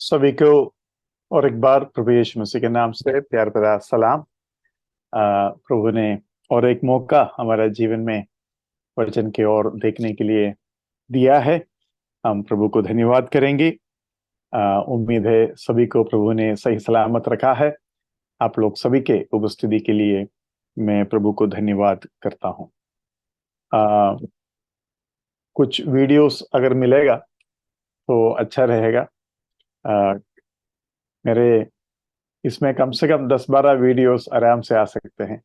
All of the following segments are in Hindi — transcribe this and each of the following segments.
सभी को और एक बार प्रभु यीशु मसीह के नाम से प्यार भरा सलाम। प्रभु ने और एक मौका हमारा जीवन में वचन की ओर देखने के लिए दिया है। हम प्रभु को धन्यवाद करेंगे। उम्मीद है सभी को प्रभु ने सही सलामत रखा है। आप लोग सभी के उपस्थिति के लिए मैं प्रभु को धन्यवाद करता हूँ। कुछ वीडियोस अगर मिलेगा तो अच्छा रहेगा। मेरे इसमें कम से कम 10-12 वीडियोस आराम से आ सकते हैं।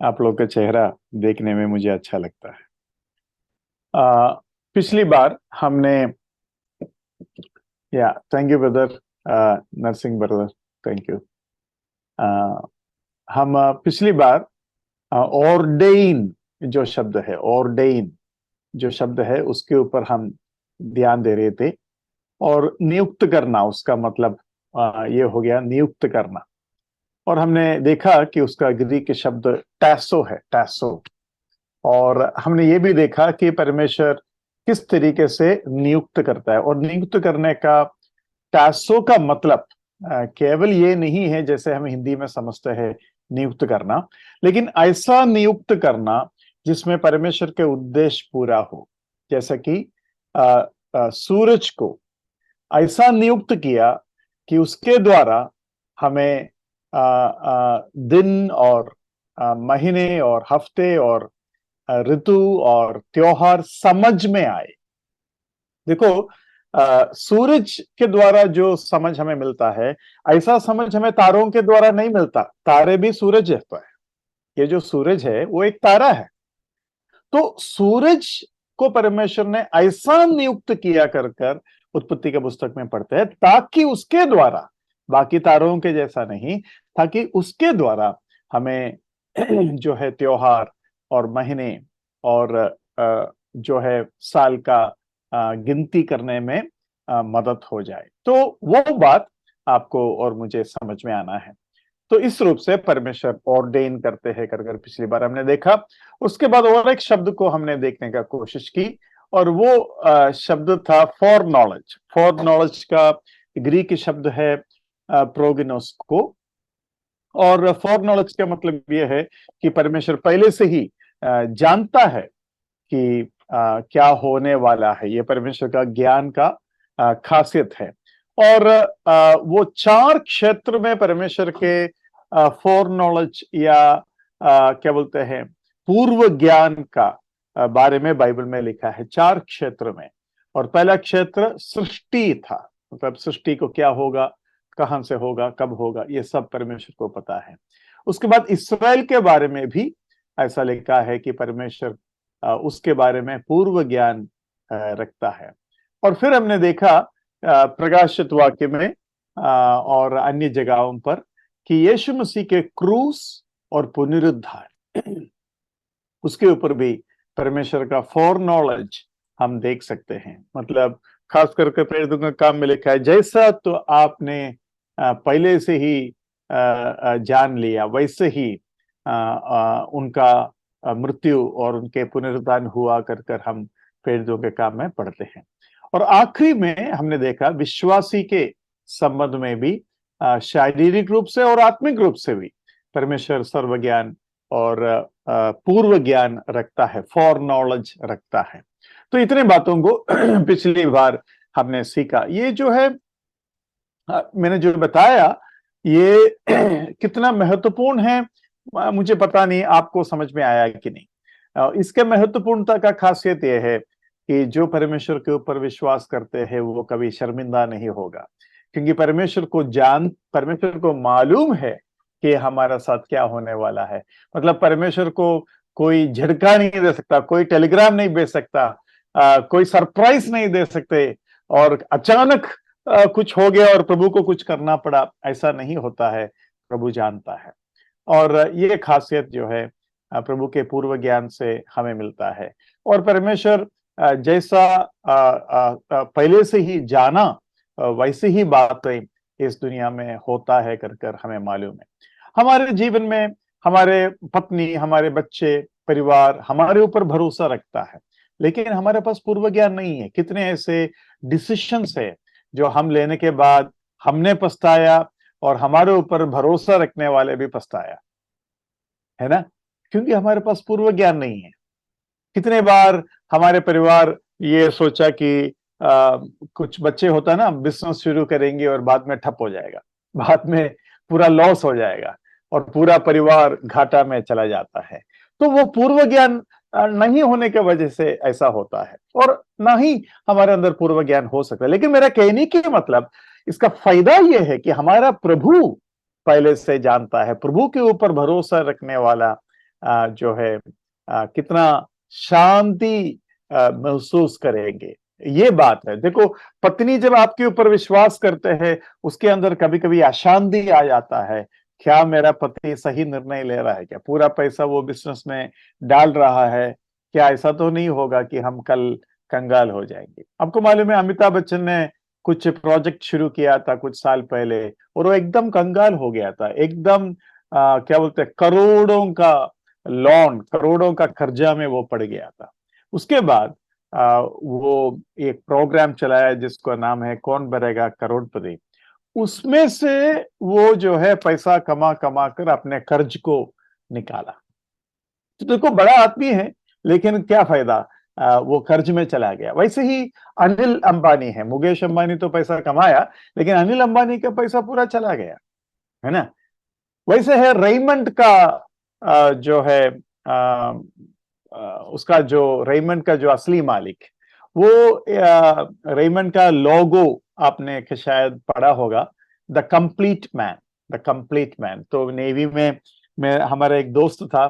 आप लोग का चेहरा देखने में मुझे अच्छा लगता है। पिछली बार हमने thank you brother, Narsingh brother, thank you. हम पिछली बार ऑर्डेन जो शब्द है, ऑर्डेन जो शब्द है उसके ऊपर हम ध्यान दे रहे थे। और नियुक्त करना, उसका मतलब ये हो गया नियुक्त करना। और हमने देखा कि उसका ग्रीक शब्द टैसो है, टैसो। और हमने ये भी देखा कि परमेश्वर किस तरीके से नियुक्त करता है। और नियुक्त करने का टैसो का मतलब केवल ये नहीं है जैसे हम हिंदी में समझते हैं नियुक्त करना, लेकिन ऐसा नियुक्त करना जिसमें परमेश्वर के उद्देश्य पूरा हो। जैसा कि सूरज को ऐसा नियुक्त किया कि उसके द्वारा हमें दिन और महीने और हफ्ते और ऋतु और त्योहार समझ में आए। देखो, सूरज के द्वारा जो समझ हमें मिलता है, ऐसा समझ हमें तारों के द्वारा नहीं मिलता। तारे भी सूरज है, तो है। ये जो सूरज है वो एक तारा है। तो सूरज को परमेश्वर ने ऐसा नियुक्त किया कर कर उत्पत्ति के पुस्तक में पढ़ते हैं, ताकि उसके द्वारा, बाकी तारों के जैसा नहीं, ताकि उसके द्वारा हमें जो है त्योहार और महीने और जो है साल का गिनती करने में मदद हो जाए। तो वो बात आपको और मुझे समझ में आना है। तो इस रूप से परमेश्वर ऑर्डेन करते हैं कर कर पिछली बार हमने देखा। उसके बाद और एक शब्द को हमने देखने का कोशिश की, और वो शब्द था फॉर नॉलेज। फॉर नॉलेज का ग्रीक शब्द है प्रोगिनोस्को। और फॉर नॉलेज का मतलब यह है कि परमेश्वर पहले से ही जानता है कि क्या होने वाला है। ये परमेश्वर का ज्ञान का खासियत है। और वो 4 क्षेत्र में परमेश्वर के फॉर नॉलेज या क्या बोलते हैं पूर्व ज्ञान का बारे में बाइबल में लिखा है, 4 क्षेत्र में। और पहला क्षेत्र सृष्टि था, मतलब सृष्टि को क्या होगा, कहां से होगा, कब होगा, ये सब परमेश्वर को पता है। उसके बाद इसराइल के बारे में भी ऐसा लिखा है कि परमेश्वर उसके बारे में पूर्व ज्ञान रखता है। और फिर हमने देखा प्रकाशित वाक्य में और अन्य जगहों पर कि यीशु मसीह के क्रूस और पुनरुद्धार, उसके ऊपर भी परमेश्वर का फॉर नॉलेज हम देख सकते हैं। मतलब खास करके प्रेरितों का काम में लिखा है, जैसा तो आपने पहले से ही जान लिया, वैसे ही उनका मृत्यु और उनके पुनरुत्थान हुआ कर कर हम प्रेरितों के काम में पढ़ते हैं। और आखिरी में हमने देखा विश्वासी के संबंध में भी शारीरिक रूप से और आत्मिक रूप से भी परमेश्वर सर्वज्ञान और पूर्व ज्ञान रखता है, फॉर नॉलेज रखता है। तो इतने बातों को पिछली बार हमने सीखा। ये जो है मैंने जो बताया ये कितना महत्वपूर्ण है, मुझे पता नहीं आपको समझ में आया कि नहीं। इसके महत्वपूर्णता का खासियत यह है कि जो परमेश्वर के ऊपर विश्वास करते हैं वो कभी शर्मिंदा नहीं होगा, क्योंकि परमेश्वर को मालूम है कि हमारा साथ क्या होने वाला है। मतलब परमेश्वर को कोई झटका नहीं दे सकता, कोई टेलीग्राम नहीं भेज सकता, कोई सरप्राइज नहीं दे सकते और अचानक कुछ हो गया और प्रभु को कुछ करना पड़ा, ऐसा नहीं होता है। प्रभु जानता है। और ये खासियत जो है प्रभु के पूर्व ज्ञान से हमें मिलता है। और परमेश्वर जैसा पहले से ही जाना, वैसे ही बातें इस दुनिया में होता है कर कर हमें मालूम है। हमारे जीवन में हमारे पत्नी, हमारे बच्चे, परिवार हमारे ऊपर भरोसा रखता है, लेकिन हमारे पास पूर्व ज्ञान नहीं है। कितने ऐसे डिसीशंस है जो हम लेने के बाद हमने पछताया और हमारे ऊपर भरोसा रखने वाले भी पछताया, है ना, क्योंकि हमारे पास पूर्व ज्ञान नहीं है। कितने बार हमारे परिवार ये सोचा कि कुछ बच्चे होता ना, बिजनेस शुरू करेंगे और बाद में ठप हो जाएगा, बाद में पूरा लॉस हो जाएगा और पूरा परिवार घाटा में चला जाता है। तो वो पूर्व ज्ञान नहीं होने की वजह से ऐसा होता है, और ना ही हमारे अंदर पूर्व ज्ञान हो सकता है। लेकिन मेरा कहने की मतलब, इसका फायदा यह है कि हमारा प्रभु पहले से जानता है, प्रभु के ऊपर भरोसा रखने वाला जो है कितना शांति महसूस करेंगे, ये बात है। देखो, पत्नी जब आपके ऊपर विश्वास करते हैं, उसके अंदर कभी कभी अशांति आ जाता है। क्या मेरा पति सही निर्णय ले रहा है? क्या पूरा पैसा वो बिजनेस में डाल रहा है? क्या ऐसा तो नहीं होगा कि हम कल कंगाल हो जाएंगे? आपको मालूम है, अमिताभ बच्चन ने कुछ प्रोजेक्ट शुरू किया था कुछ साल पहले, और वो एकदम कंगाल हो गया था, एकदम क्या बोलते हैं, करोड़ों का लोन, करोड़ों का कर्जा में वो पड़ गया था। उसके बाद वो एक प्रोग्राम चलाया जिसका नाम है कौन बनेगा करोड़पति। उसमें से वो जो है पैसा कमा कमा कर अपने कर्ज को निकाला। तो देखो, बड़ा आदमी है, लेकिन क्या फायदा, वो कर्ज में चला गया। वैसे ही अनिल अंबानी है, मुकेश अंबानी तो पैसा कमाया, लेकिन अनिल अंबानी का पैसा पूरा चला गया, है ना। वैसे है रेमंड का जो है उसका जो रेमंड का जो असली मालिक, वो रेमंड का लोगो आपने शायद पढ़ा होगा, the complete man, the complete man. तो नेवी में मैं, हमारा एक दोस्त था,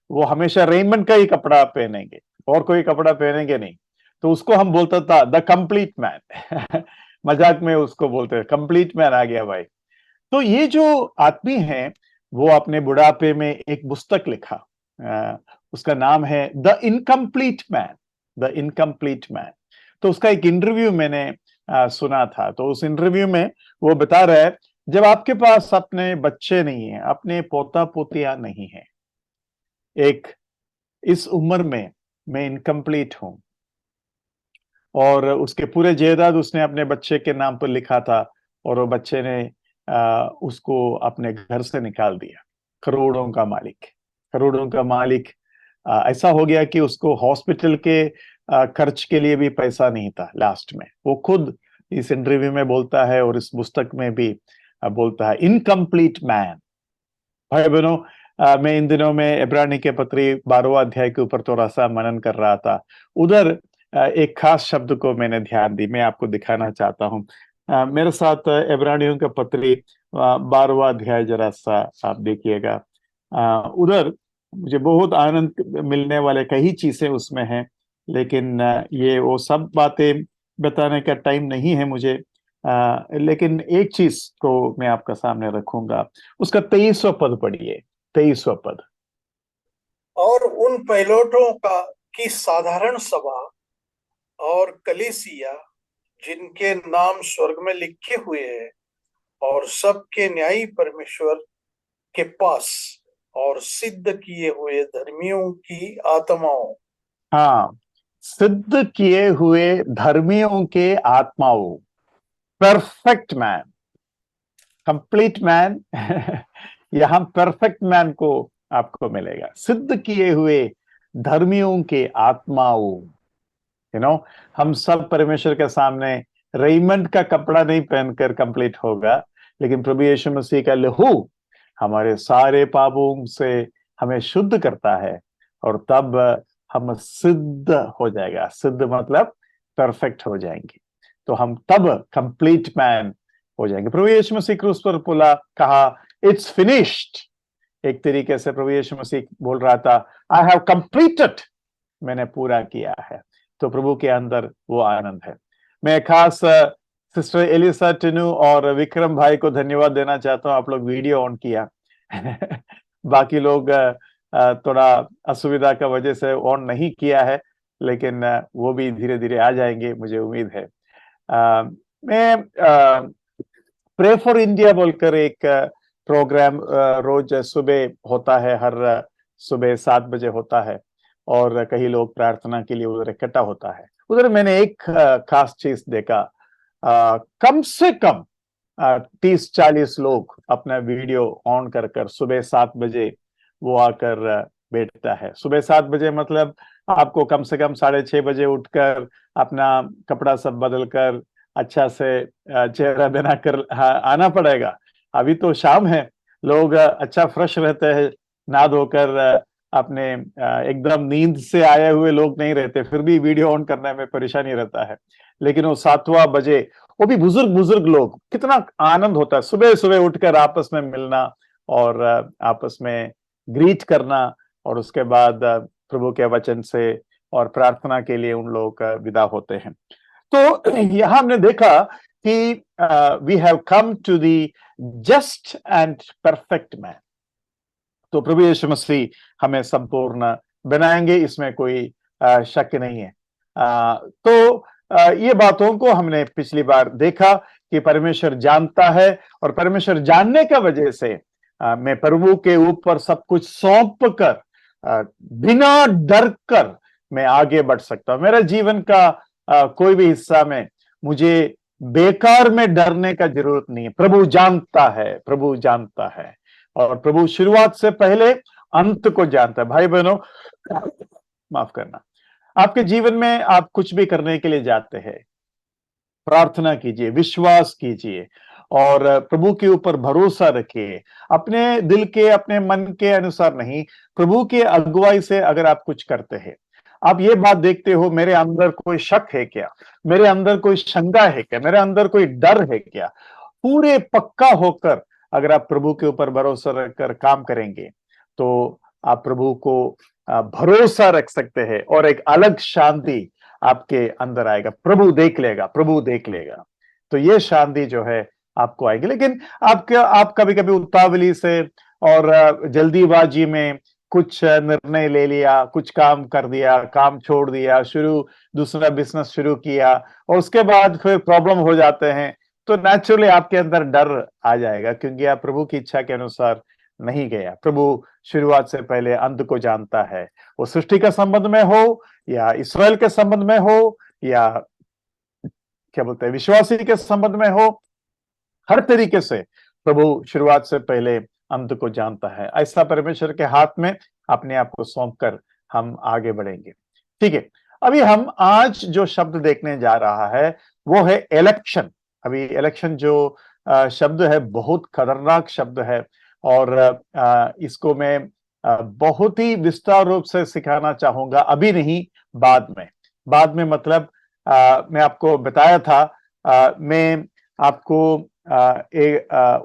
वो हमेशा रेमंड का ही कपड़ा पहनेंगे और कोई कपड़ा पहनेंगे नहीं। तो उसको हम बोलता था द कंप्लीट मैन मजाक में उसको बोलते हैं, कंप्लीट मैन आ गया भाई। तो ये जो आदमी है, वो अपने बुढ़ापे में एक पुस्तक लिखा, उसका नाम है the incomplete man, the incomplete man. तो उसका एक इंटरव्यू मैंने सुना था। तो उस इंटरव्यू में वो बता रहा है, जब आपके पास अपने बच्चे नहीं है, अपने पोता पोतियां नहीं है, एक इस उम्र में मैं इनकम्प्लीट हूं, और उसके पूरे जायदाद उसने अपने बच्चे के नाम पर लिखा था, और वो बच्चे ने उसको अपने घर से निकाल दिया। करोड़ों का मालिक, करोड़ों का मालिक ऐसा हो गया कि उसको हॉस्पिटल के खर्च के लिए भी पैसा नहीं था। लास्ट में वो खुद इस इंटरव्यू में बोलता है, और इस पुस्तक में भी बोलता है, इनकम्प्लीट मैन। भाई बहनों, मैं इन दिनों में इब्रानी के पत्री 12वां अध्याय के ऊपर थोड़ा सा मनन कर रहा था। उधर एक खास शब्द को मैंने ध्यान दी, मैं आपको दिखाना चाहता हूँ। मेरे साथ इब्रानियों का पत्री 12वां अध्याय जरा सा आप देखिएगा। उधर मुझे बहुत आनंद मिलने वाले कई चीजें उसमें हैं, लेकिन ये वो सब बातें बताने का टाइम नहीं है मुझे। लेकिन एक चीज को मैं आपका सामने रखूंगा। उसका 23वां पद पढ़िए, 23वां पद। और उन पहिलौठों का की साधारण सभा और कलीसिया, जिनके नाम स्वर्ग में लिखे हुए हैं, और सबके न्यायी परमेश्वर के पास, और सिद्ध किए हुए धर्मियों की आत्माओं। हाँ, सिद्ध किए हुए धर्मियों के आत्माओं, परफेक्ट मैन, कंप्लीट मैन यहां परफेक्ट मैन को आपको मिलेगा। सिद्ध किए हुए धर्मियों के आत्माओं, हम सब परमेश्वर के सामने रेमंड का कपड़ा नहीं पहनकर कंप्लीट होगा, लेकिन प्रभु यीशु मसीह का लहू हमारे सारे पापों से हमें शुद्ध करता है, और तब हम सिद्ध हो जाएगा। सिद्ध मतलब परफेक्ट हो जाएंगे, तो हम तब कंप्लीट मैन हो जाएंगे। प्रभु यीशु मसीह क्रूस पर बोला, कहा इट्स फिनिश्ड। एक तरीके से प्रभु यीशु मसीह बोल रहा था, आई हैव कंप्लीटेड, मैंने पूरा किया है। तो प्रभु के अंदर वो आनंद है। मैं खास सिस्टर एलिसा टिनू और विक्रम भाई को धन्यवाद देना चाहता हूँ, आप लोग वीडियो ऑन किया बाकी लोग थोड़ा असुविधा का वजह से ऑन नहीं किया है, लेकिन वो भी धीरे धीरे आ जाएंगे, मुझे उम्मीद है। मैं प्रे फॉर इंडिया बोलकर एक प्रोग्राम रोज सुबह होता है, हर सुबह 7 बजे होता है, और कई लोग प्रार्थना के लिए उधर इकट्ठा होता है। उधर मैंने एक खास चीज देखा, कम से कम 30-40 लोग अपना वीडियो ऑन कर कर सुबह 7 बजे वो आकर बैठता है। सुबह 7 बजे मतलब आपको कम से कम 6:30 बजे उठकर अपना कपड़ा सब बदल कर अच्छा से चेहरा बनाकर आना पड़ेगा। अभी तो शाम है, लोग अच्छा फ्रेश रहते हैं, नहा धोकर अपने एकदम नींद से आए हुए लोग नहीं रहते, फिर भी वीडियो ऑन करने में परेशानी रहता है। लेकिन वो 7वां बजे, वो भी बुजुर्ग बुजुर्ग लोग, कितना आनंद होता है सुबह सुबह उठकर आपस में मिलना और आपस में ग्रीट करना, और उसके बाद प्रभु के वचन से और प्रार्थना के लिए उन लोग विदा होते हैं। तो यहां हमने देखा कि we have come to the just and perfect man. तो प्रभु यीशु मसीह हमें संपूर्ण बनाएंगे, इसमें कोई शक नहीं है। तो ये बातों को हमने पिछली बार देखा कि परमेश्वर जानता है, और परमेश्वर जानने का वजह से मैं प्रभु के ऊपर सब कुछ सौंप कर बिना डर कर मैं आगे बढ़ सकता हूं। मेरा जीवन का कोई भी हिस्सा में मुझे बेकार में डरने का जरूरत नहीं है। प्रभु जानता है, प्रभु जानता है, और प्रभु शुरुआत से पहले अंत को जानता है। भाई बहनों, माफ करना, आपके जीवन में आप कुछ भी करने के लिए जाते हैं, प्रार्थना कीजिए, विश्वास कीजिए और प्रभु के ऊपर भरोसा रखिए। अपने दिल के, अपने मन के अनुसार नहीं, प्रभु की अगुवाई से अगर आप कुछ करते हैं, आप ये बात देखते हो मेरे अंदर कोई शक है क्या, मेरे अंदर कोई शंका है क्या, मेरे अंदर कोई डर है क्या, पूरे पक्का होकर अगर आप प्रभु के ऊपर भरोसा रखकर काम करेंगे तो आप प्रभु को भरोसा रख सकते हैं, और एक अलग शांति आपके अंदर आएगा। प्रभु देख लेगा, प्रभु देख लेगा, तो ये शांति जो है आपको आएगी। लेकिन आप कभी कभी उतावली से और जल्दीबाजी में कुछ निर्णय ले लिया, कुछ काम कर दिया, काम छोड़ दिया, दूसरा बिजनेस शुरू किया, और उसके बाद फिर प्रॉब्लम हो जाते हैं, तो नेचुरली आपके अंदर डर आ जाएगा, क्योंकि आप प्रभु की इच्छा के अनुसार नहीं गया। प्रभु शुरुआत से पहले अंत को जानता है, वो सृष्टि के संबंध में हो या इस्राएल के संबंध में हो या क्या बोलते हैं विश्वासी के संबंध में हो, हर तरीके से प्रभु शुरुआत से पहले अंत को जानता है। ऐसा परमेश्वर के हाथ में अपने आप को सौंप कर हम आगे बढ़ेंगे। ठीक है, अभी हम आज जो शब्द देखने जा रहा है वो है इलेक्शन। अभी इलेक्शन जो शब्द है बहुत खतरनाक शब्द है, और इसको मैं बहुत ही विस्तार रूप से सिखाना चाहूंगा, अभी नहीं, बाद में मतलब मैं आपको बताया था, मैं आपको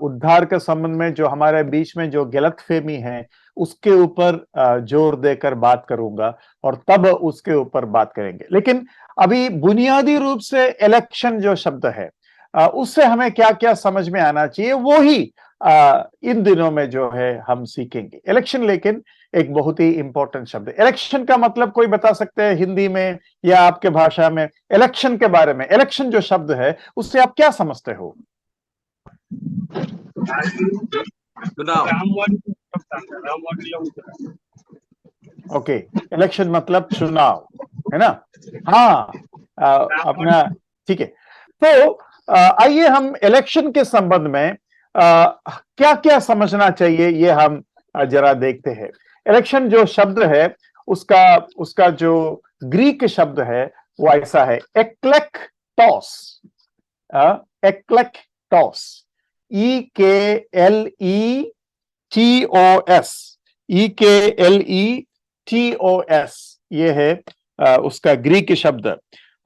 उद्धार के संबंध में जो हमारे बीच में जो गलतफहमी है उसके ऊपर जोर देकर बात करूंगा, और तब उसके ऊपर बात करेंगे। लेकिन अभी बुनियादी रूप से इलेक्शन जो शब्द है उससे हमें क्या क्या समझ में आना चाहिए, वो ही इन दिनों में जो है हम सीखेंगे। इलेक्शन लेकिन एक बहुत ही इंपॉर्टेंट शब्द है। इलेक्शन का मतलब कोई बता सकते हैं हिंदी में या आपके भाषा में इलेक्शन के बारे में? इलेक्शन जो शब्द है उससे आप क्या समझते हो? ओके, इलेक्शन मतलब चुनाव, है ना? हाँ, अपना ठीक है। तो आइए हम इलेक्शन के संबंध में क्या क्या समझना चाहिए ये हम जरा देखते हैं। इलेक्शन जो शब्द है उसका जो ग्रीक शब्द है वो ऐसा है, एक्लेक्टोस। एक्लेक्टोस, EKLETOS, ये है उसका ग्रीक शब्द,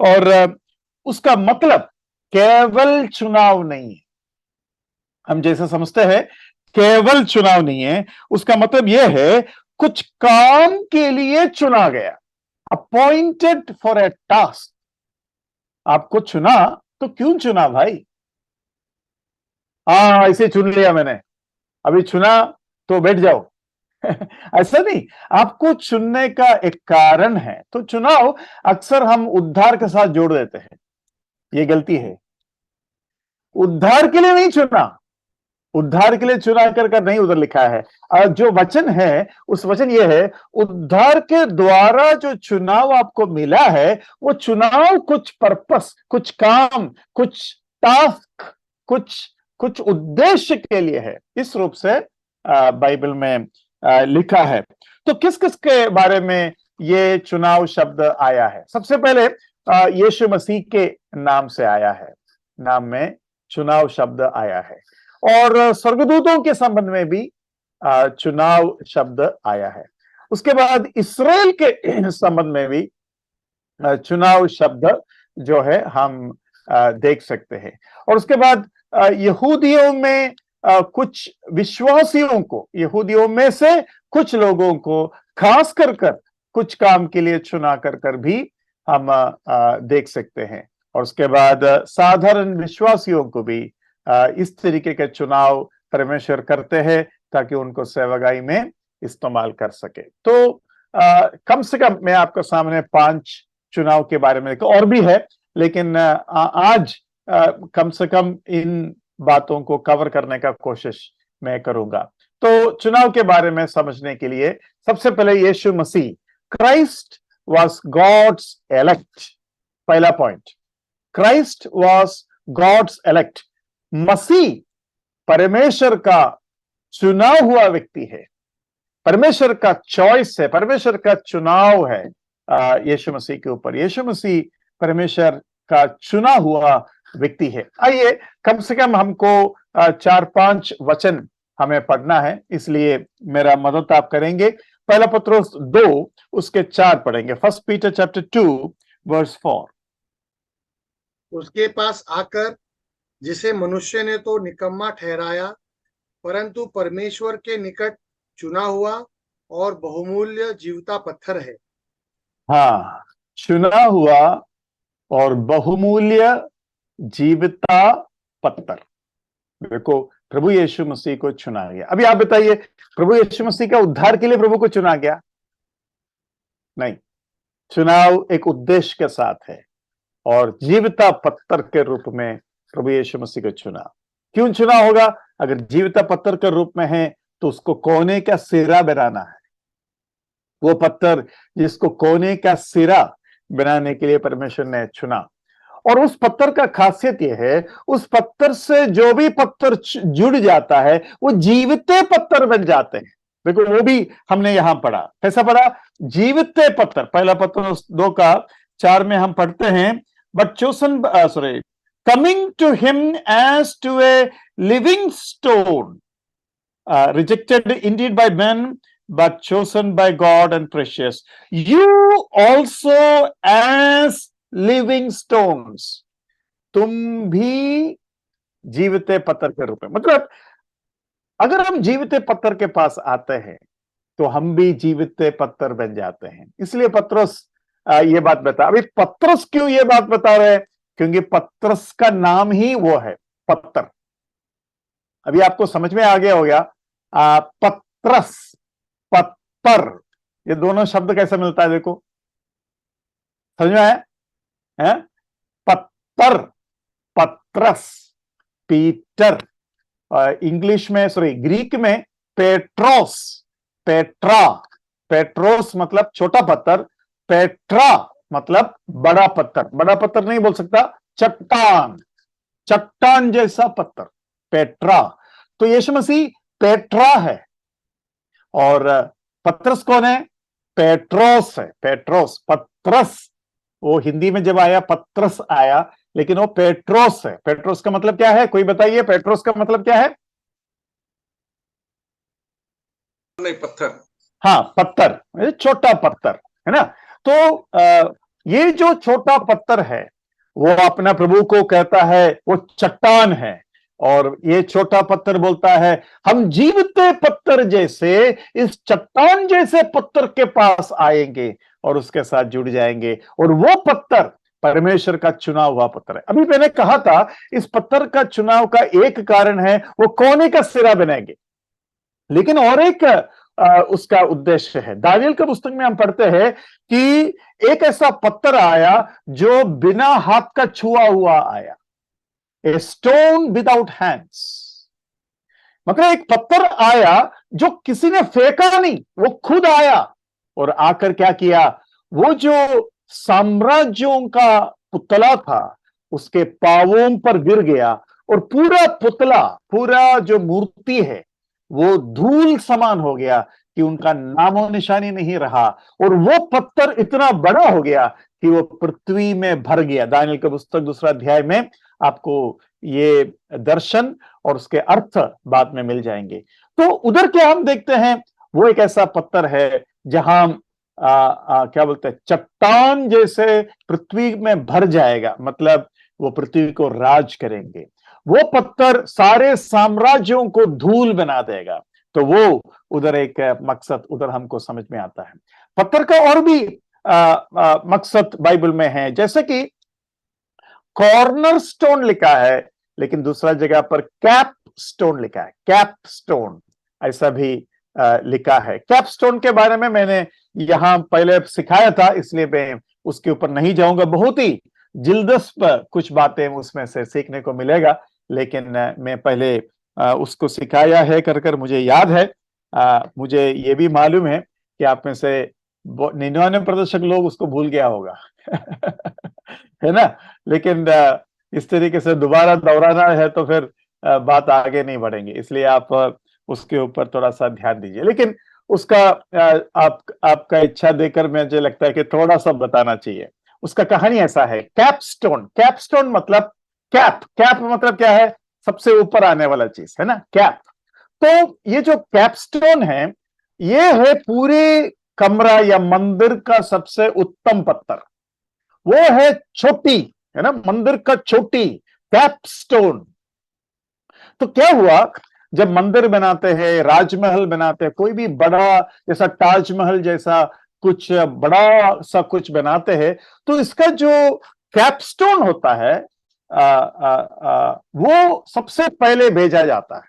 और उसका मतलब केवल चुनाव नहीं है। हम जैसे समझते हैं केवल चुनाव नहीं है, उसका मतलब यह है कुछ काम के लिए चुना गया, अपॉइंटेड फॉर ए टास्क। आपको चुना तो क्यों चुना भाई? हाँ, इसे चुन लिया मैंने, अभी चुना तो बैठ जाओ। ऐसा नहीं, आपको चुनने का एक कारण है। तो चुनाव अक्सर हम उद्धार के साथ जोड़ देते हैं, ये गलती है। उद्धार के लिए नहीं चुना, उद्धार के लिए चुना कर नहीं उधर लिखा है। जो वचन है उस वचन ये है, उद्धार के द्वारा जो चुनाव आपको मिला है वो चुनाव कुछ पर्पस, कुछ काम, कुछ टास्क, कुछ कुछ उद्देश्य के लिए है, इस रूप से बाइबल में लिखा है। तो किस किस के बारे में ये चुनाव शब्द आया है? सबसे पहले यीशु मसीह के नाम से आया है, नाम में चुनाव शब्द आया है। और स्वर्गदूतों के संबंध में भी चुनाव शब्द आया है। उसके बाद इसराइल के संबंध में भी चुनाव शब्द जो है हम देख सकते हैं। और उसके बाद यहूदियों में कुछ विश्वासियों को, यहूदियों में से कुछ लोगों को खास कर कुछ काम के लिए चुना कर भी हम देख सकते हैं। और उसके बाद साधारण विश्वासियों को भी इस तरीके के चुनाव परमेश्वर करते हैं ताकि उनको सेवकाई में इस्तेमाल कर सके। तो कम से कम मैं आपके सामने 5 चुनाव के बारे में, और भी है, लेकिन आज कम से कम इन बातों को कवर करने का कोशिश मैं करूंगा। तो चुनाव के बारे में समझने के लिए सबसे पहले यीशु मसीह, क्राइस्ट वॉज गॉड्स एलेक्ट। पहला point, Christ was God's elect. मसीह परमेश्वर का चुना हुआ व्यक्ति है, परमेश्वर का चॉइस है, परमेश्वर का चुनाव है यीशु मसीह के ऊपर। यीशु मसीह परमेश्वर का चुना हुआ व्यक्ति है। आइए, कम से कम हमको 4-5 वचन हमें पढ़ना है, इसलिए मेरा मदद आप करेंगे। पहला पत्रोस 2 उसके 4 पढ़ेंगे। 1 पीटर चैप्टर 2 वर्स 4। उसके पास आकर, जिसे मनुष्य ने तो निकम्मा ठहराया, परंतु परमेश्वर के निकट चुना हुआ और बहुमूल्य जीवता पत्थर है। हाँ, चुना हुआ और बहुमूल्य जीवता पत्थर। देखो, प्रभु यीशु मसीह को चुना गया। अभी आप बताइए, प्रभु यीशु मसीह का उद्धार के लिए प्रभु को चुना गया? नहीं, चुनाव एक उद्देश्य के साथ है, और जीवता पत्थर के रूप में प्रभु यीशु मसीह को चुना। क्यों चुना होगा? अगर जीवता पत्थर के रूप में है तो उसको कोने का सिरा बनाना है। वो पत्थर जिसको कोने का सिरा बनाने के लिए परमेश्वर ने चुना। और उस पत्थर का खासियत यह है, उस पत्थर से जो भी पत्थर जुड़ जाता है वो जीविते पत्थर बन जाते हैं। देखो, वो भी हमने यहां पढ़ा। कैसा पढ़ा? जीविते पत्थर। पहला पत्थर 2 का 4 में हम पढ़ते हैं, but chosen coming to him as to a living stone, rejected indeed by men, but chosen by God and precious. You also as living stones. तुम भी जीविते पत्थर के रूप में, मतलब अगर हम जीविते पत्थर के पास आते हैं तो हम भी जीविते पत्थर बन जाते हैं। इसलिए पत्रस ये बात बता। अभी पत्रस क्यों ये बात बता रहे हैं? क्योंकि पत्रस का नाम ही वो है, पत्थर। अभी आपको समझ में आ गया होगा, पत्रस, पत्थर, ये दोनों शब्द कैसे मिलता है? देखो, समझ में आया? है पत्थर, पत्रस, पीटर। इंग्लिश में, ग्रीक में पेट्रोस, पेट्रा। पेट्रोस मतलब छोटा पत्थर, पेट्रा मतलब बड़ा पत्थर। बड़ा पत्थर नहीं बोल सकता, चट्टान, चट्टान जैसा पत्थर, पेट्रा। तो यीशु मसीह पेट्रा है, और पत्रस कौन है? पेट्रोस है। पेट्रोस, पत्रस वो हिंदी में जब आया पत्रस आया, लेकिन वो पेट्रोस है। पेट्रोस का मतलब क्या है? कोई बताइए, पेट्रोस का मतलब क्या है? नहीं, पत्थर। हाँ, पत्थर, छोटा पत्थर है ना। तो ये जो छोटा पत्थर है वो अपना प्रभु को कहता है वो चट्टान है, और ये छोटा पत्थर बोलता है हम जीवते पत्थर जैसे इस चट्टान जैसे पत्थर के पास आएंगे और उसके साथ जुड़ जाएंगे। और वो पत्थर परमेश्वर का चुना हुआ पत्थर है। अभी मैंने कहा था इस पत्थर का चुनाव का एक कारण है वो कोने का सिरा बनाएंगे, लेकिन और एक उसका उद्देश्य है। दानियल के पुस्तक में हम पढ़ते हैं कि एक ऐसा पत्थर आया जो बिना हाथ का छुआ हुआ आया, ए स्टोन विदाउट हैंड्स। मतलब एक पत्थर आया जो किसी ने फेंका नहीं, वो खुद आया और आकर क्या किया? वो जो साम्राज्यों का पुतला था उसके पांवों पर गिर गया और पूरा पुतला, पूरा जो मूर्ति है वो धूल समान हो गया कि उनका नामो निशानी नहीं रहा। और वो पत्थर इतना बड़ा हो गया कि वो पृथ्वी में भर गया। दानियेल की पुस्तक 2 अध्याय में आपको ये दर्शन और उसके अर्थ बाद में मिल जाएंगे। तो उधर क्या हम देखते हैं, वो एक ऐसा पत्थर है जहां क्या बोलते हैं, चट्टान जैसे पृथ्वी में भर जाएगा, मतलब वो पृथ्वी को राज करेंगे। वो पत्थर सारे साम्राज्यों को धूल बना देगा। तो वो उधर एक मकसद उधर हमको समझ में आता है। पत्थर का और भी मकसद बाइबल में है, जैसे कि कॉर्नर स्टोन लिखा है, लेकिन दूसरा जगह पर कैप स्टोन लिखा है। कैप स्टोन ऐसा भी लिखा है। कैप स्टोन के बारे में मैंने यहां पहले सिखाया था, इसलिए मैं उसके ऊपर नहीं जाऊंगा। बहुत ही दिलचस्प कुछ बातें उसमें से सीखने को मिलेगा, लेकिन मैं पहले उसको सिखाया है कर कर मुझे याद है। मुझे ये भी मालूम है कि आप में से 99% लोग उसको भूल गया होगा है ना। लेकिन इस तरीके से दोबारा दोहराना है तो फिर बात आगे नहीं बढ़ेंगे, इसलिए आप उसके ऊपर थोड़ा सा ध्यान दीजिए। लेकिन उसका आपका इच्छा देकर मुझे लगता है कि थोड़ा सा बताना चाहिए। उसका कहानी ऐसा है, कैपस्टोन। कैपस्टोन मतलब कैप। कैप मतलब क्या है, सबसे ऊपर आने वाला चीज है ना, कैप। तो ये जो कैपस्टोन है, ये है पूरे कमरा या मंदिर का सबसे उत्तम पत्थर। वो है छोटी, है ना, मंदिर का छोटी कैपस्टोन। तो क्या हुआ, जब मंदिर बनाते हैं, राजमहल बनाते हैं, कोई भी बड़ा जैसा ताजमहल जैसा कुछ बड़ा सा कुछ बनाते हैं, तो इसका जो कैपस्टोन होता है वो सबसे पहले भेजा जाता है।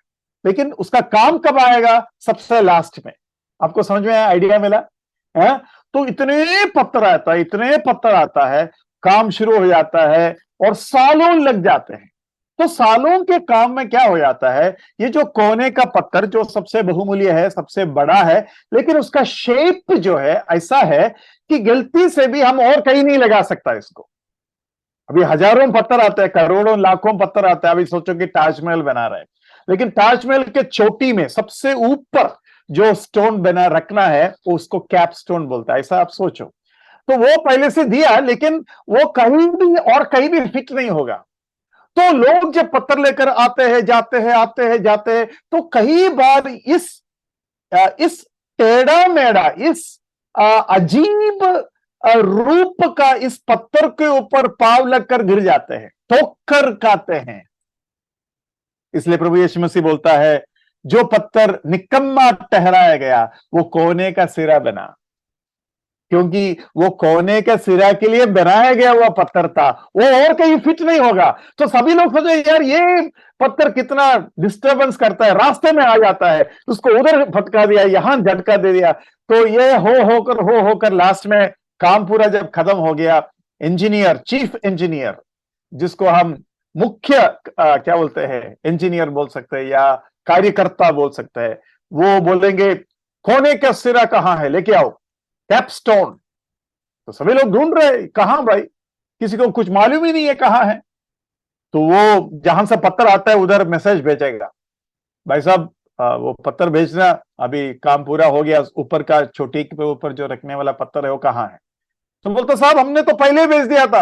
लेकिन उसका काम कब आएगा, सबसे लास्ट में। आपको समझ में आइडिया मिला है? तो इतने पत्थर आता है, इतने पत्थर आता है, काम शुरू हो जाता है और सालों लग जाते हैं। तो सालों के काम में क्या हो जाता है, ये जो कोने का पत्थर जो सबसे बहुमूल्य है, सबसे बड़ा है, लेकिन उसका शेप जो है ऐसा है कि गलती से भी हम और कहीं नहीं लगा सकता इसको। अभी हजारों पत्थर आते हैं, करोड़ों लाखों पत्थर आते हैं। अभी सोचो कि ताजमहल बना रहे हैं, लेकिन ताजमहल के चोटी में सबसे ऊपर जो स्टोन बना रखना है उसको कैप स्टोन बोलता है। ऐसा आप सोचो। तो वो पहले से दिया, लेकिन वो कहीं भी और कहीं भी फिट नहीं होगा। तो लोग जब पत्थर लेकर आते हैं, जाते हैं, आते हैं, जाते हैं, तो कई बार इस टेढ़ा मेढ़ा, इस अजीब रूप का इस पत्थर के ऊपर पाव लगकर गिर जाते हैं, ठोकर खाते हैं। इसलिए प्रभु यीशु मसीह बोलता है, जो पत्थर निकम्मा ठहराया गया वो कोने का सिरा बना, क्योंकि वो कोने के सिरा के लिए बनाया गया हुआ पत्थर था, वो और कहीं फिट नहीं होगा। तो सभी लोग सोचे, यार ये पत्थर कितना डिस्टरबेंस करता है, रास्ते में आ जाता है, उसको उधर फटका दिया, यहां झटका दे दिया। तो ये हो होकर लास्ट में काम पूरा जब खत्म हो गया, इंजीनियर, चीफ इंजीनियर, जिसको हम मुख्य क्या बोलते हैं, इंजीनियर बोल सकते हैं या कार्यकर्ता बोल सकते हैं, वो बोलेंगे कोने का सिरा कहां है, लेके आओ कैपस्टोन। तो सभी लोग ढूंढ रहे, कहां भाई, किसी को कुछ मालूम ही नहीं है कहां है। तो वो जहां से पत्थर आता है उधर मैसेज भेजेगा, भाई साहब वो पत्थर भेजना, अभी काम पूरा हो गया, ऊपर का छोटी के ऊपर जो रखने वाला पत्थर है वो कहां है। तो बोलते साहब हमने तो पहले ही भेज दिया था।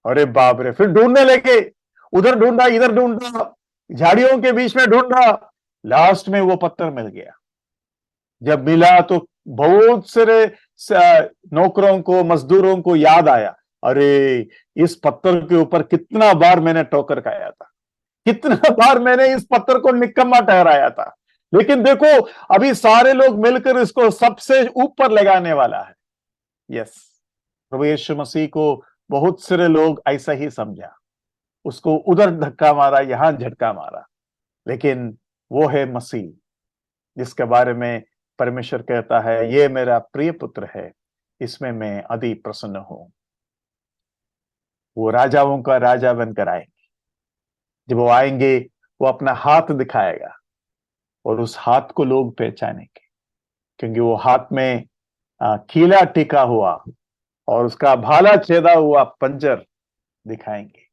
अरे बाप रे, फिर ढूंढने लगे, उधर ढूंढा, इधर ढूंढा, झाड़ियों के बीच में ढूंढा, लास्ट में वो पत्थर मिल गया। जब मिला तो बहुत सारे नौकरों को, मजदूरों को याद आया, अरे इस पत्थर के ऊपर कितना बार मैंने ठोकर खाया था, कितना बार मैंने इस पत्थर को निकम्मा ठहराया था, लेकिन देखो अभी सारे लोग मिलकर इसको सबसे ऊपर लगाने वाला है। यस, प्रभु यीशु मसीह को बहुत सारे लोग ऐसा ही समझा, उसको उधर धक्का मारा, यहां झटका मारा, लेकिन वो है मसीह जिसके बारे में परमेश्वर कहता है, ये मेरा प्रिय पुत्र है, इसमें मैं अति प्रसन्न हूं। वो राजाओं का राजा बनकर आएंगे। जब वो आएंगे, वो अपना हाथ दिखाएगा और उस हाथ को लोग पहचानेंगे, क्योंकि वो हाथ में कीला टिका हुआ और उसका भाला छेदा हुआ पंजर दिखाएंगे।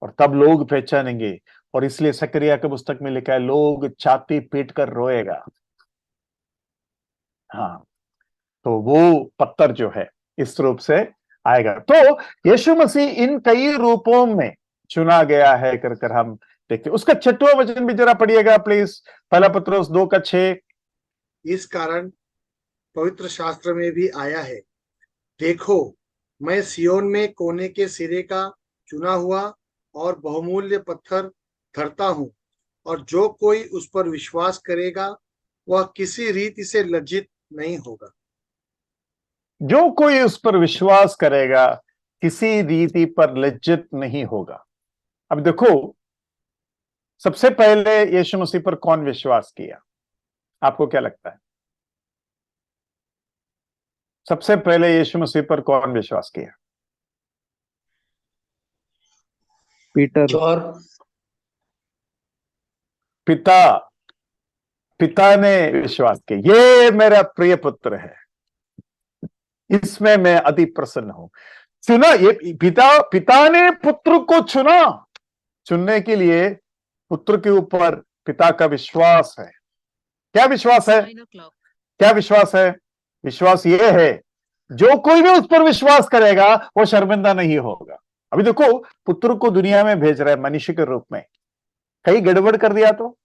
और तब लोग पहचानेंगे। और इसलिए सकरिया की पुस्तक में लिखा है, लोग छाती पीट कर रोएगा। हाँ, तो वो पत्थर जो है इस रूप से आएगा। तो यीशु मसीह इन कई रूपों में चुना गया है कर कर हम देखते हैं। उसका 6वां वचन भी जरा पढ़िएगा प्लीज, पहला पत्रोस 2:6। इस कारण पवित्र शास्त्र में भी आया है, देखो मैं सियोन में कोने के सिरे का चुना हुआ और बहुमूल्य पत्थर धरता हूँ, और जो कोई उस पर विश्वास करेगा वह किसी रीति से लज्जित नहीं होगा। जो कोई उस पर विश्वास करेगा किसी रीति पर लज्जित नहीं होगा। अब देखो, सबसे पहले यीशु मसीह पर कौन विश्वास किया? आपको क्या लगता है? सबसे पहले यीशु मसीह पर कौन विश्वास किया? पीटर। चोर। पिता ने विश्वास किया, ये मेरा प्रिय पुत्र है, इसमें मैं अति प्रसन्न हूं। चुना, ये पिता ने पुत्र को चुना। चुनने के लिए पुत्र के ऊपर पिता का विश्वास है। क्या विश्वास है? क्या विश्वास है? विश्वास ये है, जो कोई भी उस पर विश्वास करेगा वो शर्मिंदा नहीं होगा। अभी देखो, पुत्र को दुनिया में भेज रहा है मनुष्य के रूप में, कहीं गड़बड़ कर दिया तो?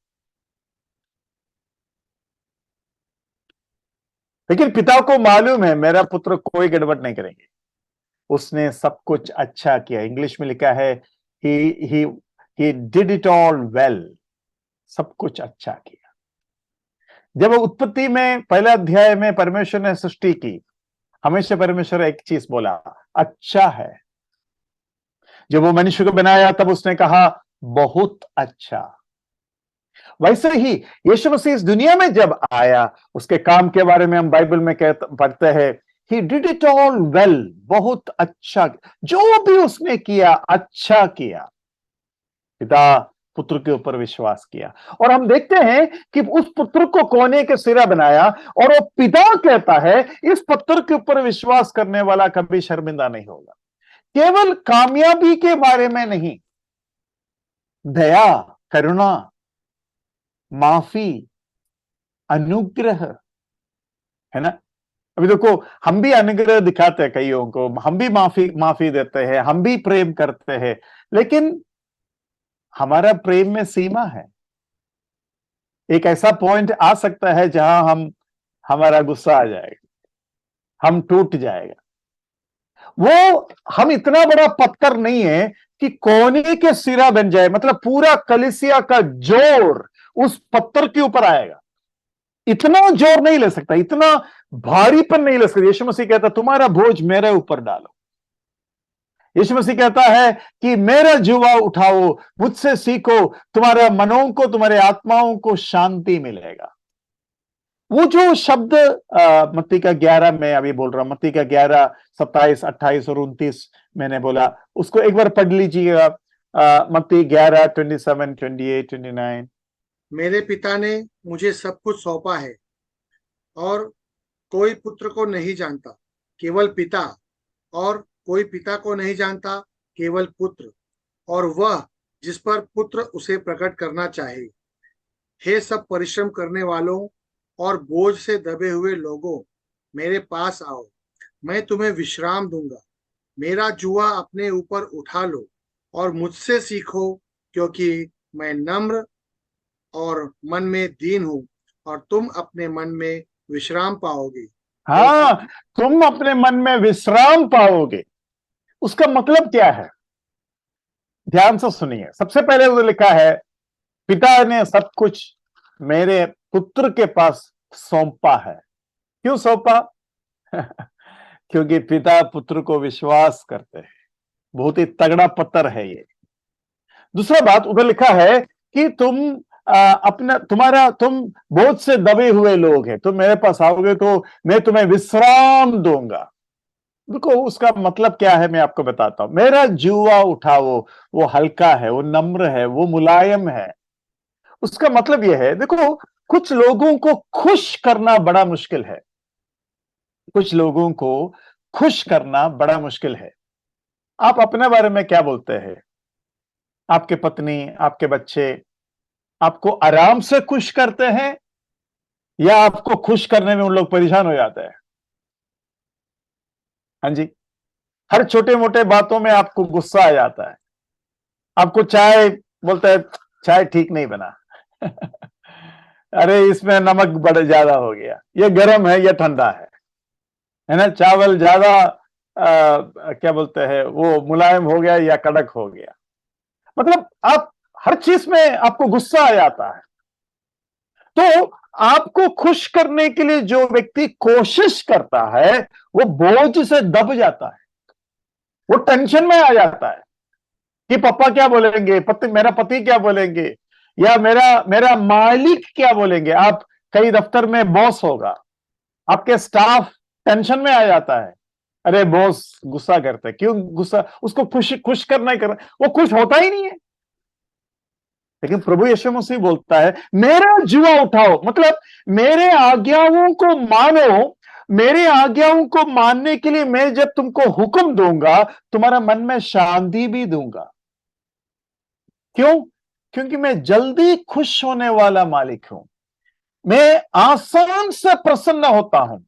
लेकिन पिता को मालूम है मेरा पुत्र कोई गड़बड़ नहीं करेंगे, उसने सब कुछ अच्छा किया। इंग्लिश में लिखा है he did it all well, सब कुछ अच्छा किया। जब उत्पत्ति में पहले अध्याय में परमेश्वर ने सृष्टि की, हमेशा परमेश्वर एक चीज बोला, अच्छा है। जब वो मनुष्य को बनाया तब उसने कहा बहुत अच्छा। वैसे ही यीशु मसीह इस दुनिया में जब आया, उसके काम के बारे में हम बाइबल में पढ़ते हैं, he did it all well, बहुत अच्छा। जो भी उसने किया अच्छा किया। पिता पुत्र के ऊपर विश्वास किया, और हम देखते हैं कि उस पुत्र को कोने के सिरा बनाया, और वो पिता कहता है इस पत्थर के ऊपर विश्वास करने वाला कभी शर्मिंदा नहीं होगा। केवल कामयाबी के बारे में नहीं, दया, करुणा, माफी, अनुग्रह, है ना। अभी देखो, हम भी अनुग्रह दिखाते हैं कईयों को, हम भी माफी देते हैं, हम भी प्रेम करते हैं, लेकिन हमारा प्रेम में सीमा है। एक ऐसा पॉइंट आ सकता है जहां हमारा गुस्सा आ जाएगा, हम टूट जाएगा। वो हम इतना बड़ा पत्थर नहीं है कि कोने के सिरा बन जाए, मतलब पूरा कलीसिया का जोर उस पत्थर के ऊपर आएगा। इतना जोर नहीं ले सकता, इतना भारीपन नहीं ले सकता। यीशु मसीह कहता तुम्हारा बोझ मेरे ऊपर डालो। यीशु मसीह कहता है कि मेरा जुआ उठाओ, मुझसे सीखो, तुम्हारे मनों को, तुम्हारे आत्माओं को शांति मिलेगा। वो जो शब्द मत्ती का 11 में अभी बोल रहा हूं, मत्ती का 11, 27, 28 और 29 मैंने बोला, उसको एक बार पढ़ लीजिएगा। मत्ती 11, 27, 28, 29। मेरे पिता ने मुझे सब कुछ सौंपा है, और कोई पुत्र को नहीं जानता केवल पिता, और कोई पिता को नहीं जानता केवल पुत्र, और वह जिस पर पुत्र उसे प्रकट करना चाहे। हे सब परिश्रम करने वालों और बोझ से दबे हुए लोगों, मेरे पास आओ, मैं तुम्हें विश्राम दूंगा। मेरा जुआ अपने ऊपर उठा लो और मुझसे सीखो, क्योंकि मैं नम्र और मन में दीन हूं, और तुम अपने मन में विश्राम पाओगे। हाँ, तुम अपने मन में विश्राम पाओगे। उसका मतलब क्या है? ध्यान से सुनिए। सबसे पहले वो लिखा है, पिता ने सब कुछ मेरे पुत्र के पास सौंपा है। क्यों सौंपा? क्योंकि पिता पुत्र को विश्वास करते हैं। बहुत ही तगड़ा पत्थर है ये। दूसरा बात उधर लिखा है कि तुम तुम बहुत से दबे हुए लोग हैं, तुम मेरे पास आओगे तो मैं तुम्हें विश्राम दूंगा। देखो, उसका मतलब क्या है मैं आपको बताता हूं। मेरा जुआ उठाओ, वो हल्का है, वो नम्र है, वो मुलायम है। उसका मतलब यह है, देखो, कुछ लोगों को खुश करना बड़ा मुश्किल है। कुछ लोगों को खुश करना बड़ा मुश्किल है। आप अपने बारे में क्या बोलते हैं? आपके पत्नी, आपके बच्चे आपको आराम से खुश करते हैं या आपको खुश करने में उन लोग परेशान हो जाते हैं? हाँ जी, हर छोटे मोटे बातों में आपको गुस्सा आ जाता है। आपको चाय बोलता है चाय ठीक नहीं बना अरे इसमें नमक बड़े ज्यादा हो गया, ये गर्म है, ये ठंडा है ना? चावल ज्यादा क्या बोलते हैं वो मुलायम हो गया या कड़क हो गया। मतलब आप हर चीज में आपको गुस्सा आ जाता है। तो आपको खुश करने के लिए जो व्यक्ति कोशिश करता है वो बोझ से दब जाता है, वो टेंशन में आ जाता है कि पापा क्या बोलेंगे, मेरा पति क्या बोलेंगे, या मेरा मेरा मालिक क्या बोलेंगे। आप कई दफ्तर में बॉस होगा, आपके स्टाफ टेंशन में आ जाता है, अरे बॉस गुस्सा करते हैं, क्यों गुस्सा, उसको खुश खुश करना ही करना, वो खुश होता ही नहीं है। लेकिन प्रभु यीशु मसीह बोलता है मेरा जुआ उठाओ, मतलब मेरे आज्ञाओं को मानो। मेरे आज्ञाओं को मानने के लिए मैं जब तुमको हुक्म दूंगा तुम्हारा मन में शांति भी दूंगा। क्यों? क्योंकि मैं जल्दी खुश होने वाला मालिक हूं, मैं आसान से प्रसन्न होता हूं।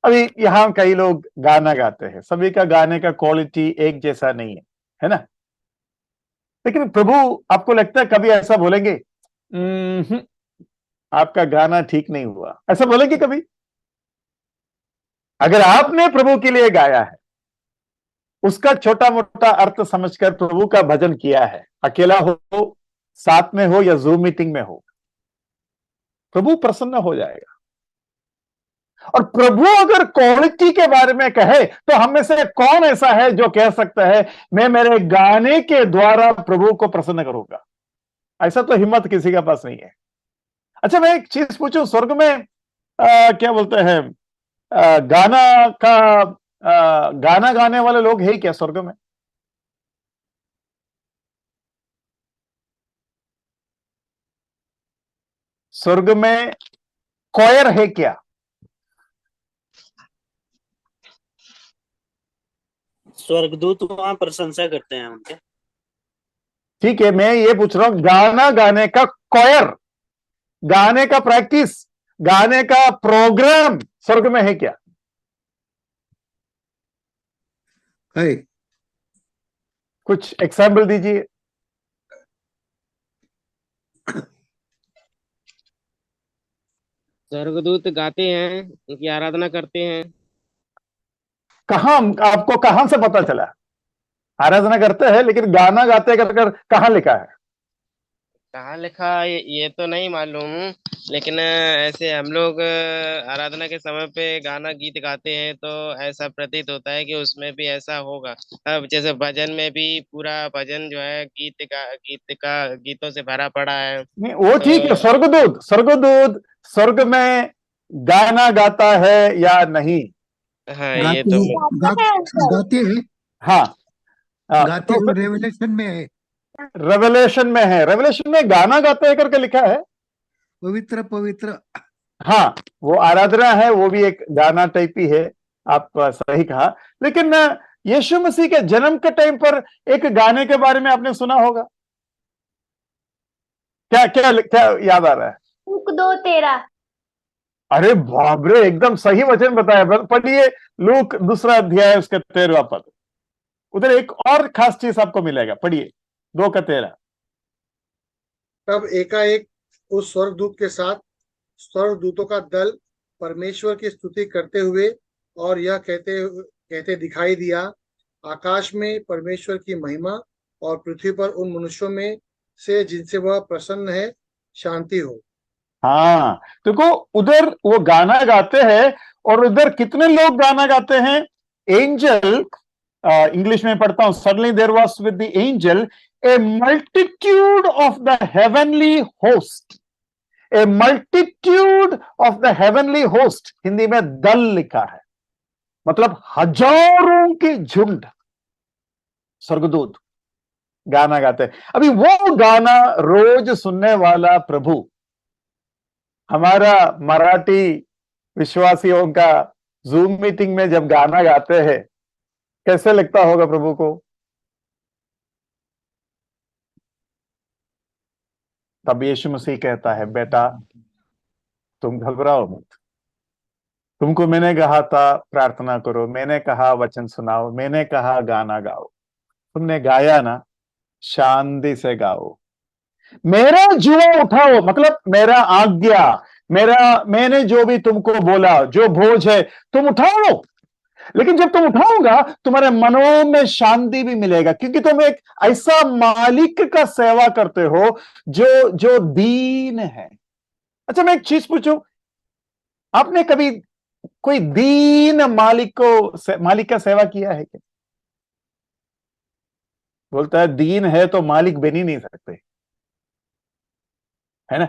अभी यहां कई लोग गाना गाते हैं, सभी का गाने का क्वालिटी एक जैसा नहीं है ना? लेकिन प्रभु आपको लगता है कभी ऐसा बोलेंगे आपका गाना ठीक नहीं हुआ, ऐसा बोलेंगे कभी? अगर आपने प्रभु के लिए गाया है, उसका छोटा मोटा अर्थ समझकर प्रभु का भजन किया है, अकेला हो, साथ में हो या जूम मीटिंग में हो, प्रभु प्रसन्न हो जाएगा। और प्रभु अगर क्वालिटी के बारे में कहे तो हम में से कौन ऐसा है जो कह सकता है मैं मेरे गाने के द्वारा प्रभु को प्रसन्न करूंगा? ऐसा तो हिम्मत किसी के पास नहीं है। अच्छा, मैं एक चीज पूछूं, स्वर्ग में क्या बोलते हैं गाना गाने वाले लोग है क्या स्वर्ग में? स्वर्ग में कॉयर है क्या? स्वर्गदूत वहां प्रशंसा करते हैं उनके। ठीक है, मैं ये पूछ रहा हूं गाना गाने का कॉयर, गाने का प्रैक्टिस, गाने का प्रोग्राम स्वर्ग में है क्या? है। कुछ एग्जाम्पल दीजिए। स्वर्गदूत गाते हैं, उनकी आराधना करते हैं। कहां, आपको कहां से पता चला? आराधना करते हैं लेकिन गाना गाते कर कहां लिखा है? कहाँ लिखा ये तो नहीं मालूम, लेकिन ऐसे हम लोग आराधना के समय पे गाना गीत गाते हैं तो ऐसा प्रतीत होता है कि उसमें भी ऐसा होगा। अब जैसे भजन में भी पूरा भजन जो है गीतों से भरा पड़ा है। नहीं वो ठीक है, तो स्वर्गदूत स्वर्गदूत स्वर्ग में गाना गाता है या नहीं? हाँ, ये गाते तो गाते हैं। हाँ, गाते तो हैं, रेवलेशन में है। रेवलेशन में है, रेवलेशन में गाना गाते हैं करके लिखा है। पवित्र पवित्र। हाँ, वो आराधना है, वो भी एक गाना टाइप ही है, आप सही कहा। लेकिन यीशु मसीह के जन्म के टाइम पर एक गाने के बारे में आपने सुना होगा, क्या क्या क्या याद आ रहा है? लूक 2:13। अरे बाप रे, एकदम सही वचन बताया। पढ़िए लूक 2 अध्याय उसका 13वां पद, उधर एक और खास चीज आपको मिलेगा, पढ़िए 2 का 13। तब एकाएक उस स्वर्गदूत के साथ स्वर्गदूतों का दल परमेश्वर की स्तुति करते हुए और यह कहते कहते दिखाई दिया, आकाश में परमेश्वर की महिमा और पृथ्वी पर उन मनुष्यों में से जिनसे वह प्रसन्न है शांति हो। हाँ, देखो उधर वो गाना गाते हैं, और उधर कितने लोग गाना गाते हैं? एंजल, इंग्लिश में पढ़ता हूं, suddenly there was with the angel a multitude of the heavenly host, a multitude of the heavenly host, Hindi में दल लिखा है, मतलब हजारों के झुंड स्वर्गदूत गाना गाते हैं। अभी वो गाना रोज सुनने वाला प्रभु, हमारा मराठी विश्वासियों का जूम मीटिंग में जब गाना गाते हैं, कैसे लगता होगा प्रभु को? तब यीशु मसीह कहता है, बेटा तुम घबराओ मत, तुमको मैंने कहा था प्रार्थना करो, मैंने कहा वचन सुनाओ, मैंने कहा गाना गाओ, तुमने गाया ना, शांति से गाओ। मेरा जुआ उठाओ, मतलब मेरा आज्ञा, मैंने जो भी तुमको बोला, जो बोझ है तुम उठाओ। लेकिन जब तुम उठाओगा तुम्हारे मनों में शांति भी मिलेगा, क्योंकि तुम एक ऐसा मालिक का सेवा करते हो जो जो दीन है। अच्छा, मैं एक चीज पूछूं, आपने कभी कोई दीन मालिक का सेवा किया है क्या? बोलता है दीन है तो मालिक बन ही नहीं सकते, है ना?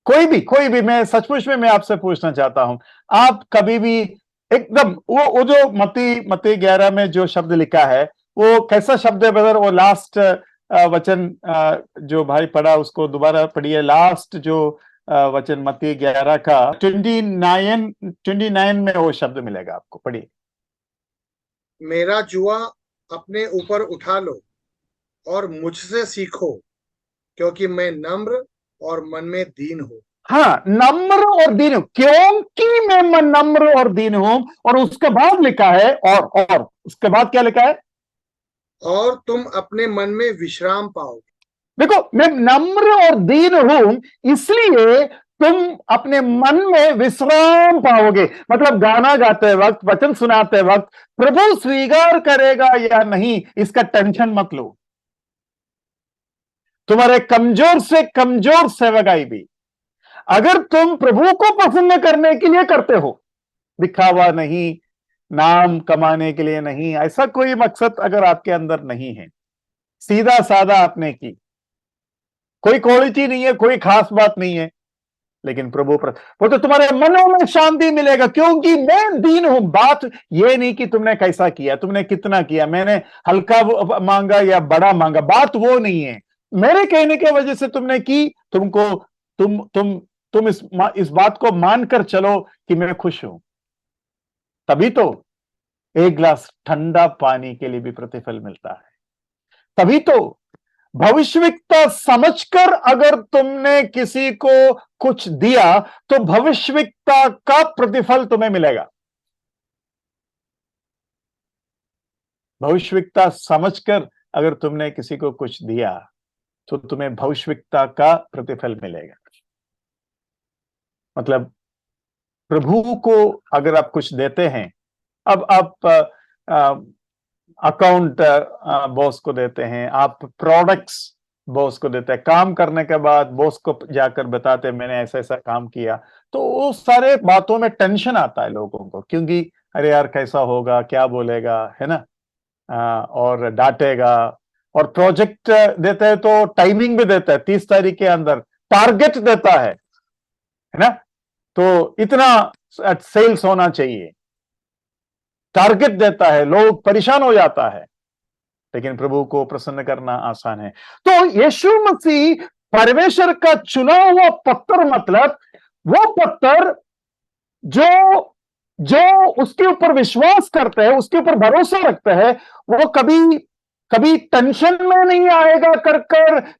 कोई भी मैं सचमुच में मैं आपसे पूछना चाहता हूं, आप कभी भी एकदम वो जो मत्ती 11 में जो शब्द लिखा है, वो कैसा शब्द है ब्रदर? वो लास्ट वचन जो भाई पढ़ा उसको दोबारा पढ़िए। लास्ट जो वचन मत्ती 11 का 29 में वो शब्द मिलेगा आपको, पढ़िए। मेरा जुआ अपने ऊपर उठा लो और मुझसे सीखो, क्योंकि मैं नम्र और मन में दीन हूं। हाँ, नम्र और दीन हूं, क्योंकि मैं नम्र और दीन हूं। और उसके बाद लिखा है, और उसके बाद क्या लिखा है? और तुम अपने मन में विश्राम पाओगे। देखो, मैं नम्र और दीन हूं, इसलिए तुम अपने मन में विश्राम पाओगे। मतलब गाना गाते वक्त, वचन सुनाते वक्त प्रभु स्वीकार करेगा या नहीं, इसका टेंशन मत लो। तुम्हारे कमजोर से कमजोर सेवकाई भी अगर तुम प्रभु को पसंद करने के लिए करते हो, दिखावा नहीं, नाम कमाने के लिए नहीं, ऐसा कोई मकसद अगर आपके अंदर नहीं है, सीधा साधा आपने की, कोई क्वालिटी नहीं है, कोई खास बात नहीं है, लेकिन प्रभु पर वो तो तुम्हारे मनों में शांति मिलेगा, क्योंकि मैं दीन हूं। बात ये नहीं कि तुमने कैसा किया, तुमने कितना किया, मैंने हल्का मांगा या बड़ा मांगा, बात वो नहीं है। मेरे कहने की वजह से तुमने की, तुमको तुम इस बात को मानकर चलो कि मैं खुश हूं, तभी तो एक गिलास ठंडा पानी के लिए भी प्रतिफल मिलता है। तभी तो भविष्यवक्ता समझकर अगर तुमने किसी को कुछ दिया तो भविष्यवक्ता का प्रतिफल तुम्हें मिलेगा। भविष्यवक्ता समझकर अगर तुमने किसी को कुछ दिया तो तुम्हें भविष्यवक्ता का प्रतिफल मिलेगा। मतलब प्रभु को अगर आप कुछ देते हैं, अब आप अकाउंट बॉस को देते हैं, आप प्रोडक्ट्स बॉस को देते हैं, काम करने के बाद बॉस को जाकर बताते हैं मैंने ऐसा ऐसा काम किया, तो वो सारे बातों में टेंशन आता है लोगों को, क्योंकि अरे यार कैसा होगा, क्या बोलेगा, है ना? और डांटेगा। और प्रोजेक्ट देते हैं तो टाइमिंग भी देता है, 30 तारीख के अंदर टारगेट देता है ना? तो इतना सेल्स होना चाहिए, टारगेट देता है, लोग परेशान हो जाता है। लेकिन प्रभु को प्रसन्न करना आसान है। तो यीशु मसीह परमेश्वर का चुना हुआ पत्थर, मतलब वो पत्थर जो जो उसके ऊपर विश्वास करते हैं, उसके ऊपर भरोसा रखते हैं, वो कभी कभी टेंशन में नहीं आएगा कर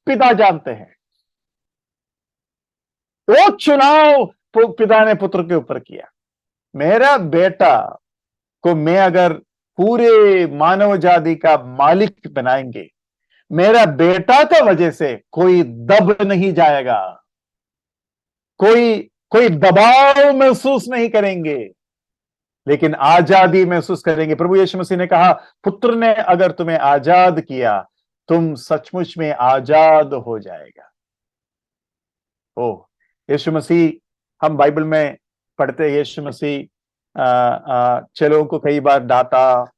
पिता जानते हैं। वो चुनाव पिता ने पुत्र के ऊपर किया। मेरा बेटा को मैं अगर पूरे मानव जाति का मालिक बनाएंगे, मेरा बेटा का वजह से कोई दब नहीं जाएगा, कोई दबाव महसूस नहीं करेंगे, लेकिन आजादी महसूस करेंगे। प्रभु यीशु मसीह ने कहा, पुत्र ने अगर तुम्हें आजाद किया, तुम सचमुच में आजाद हो जाएगा। ओ यीशु मसीह, हम बाइबल में पढ़ते हैं, यीशु मसीह चेलों को कई बार डांटा,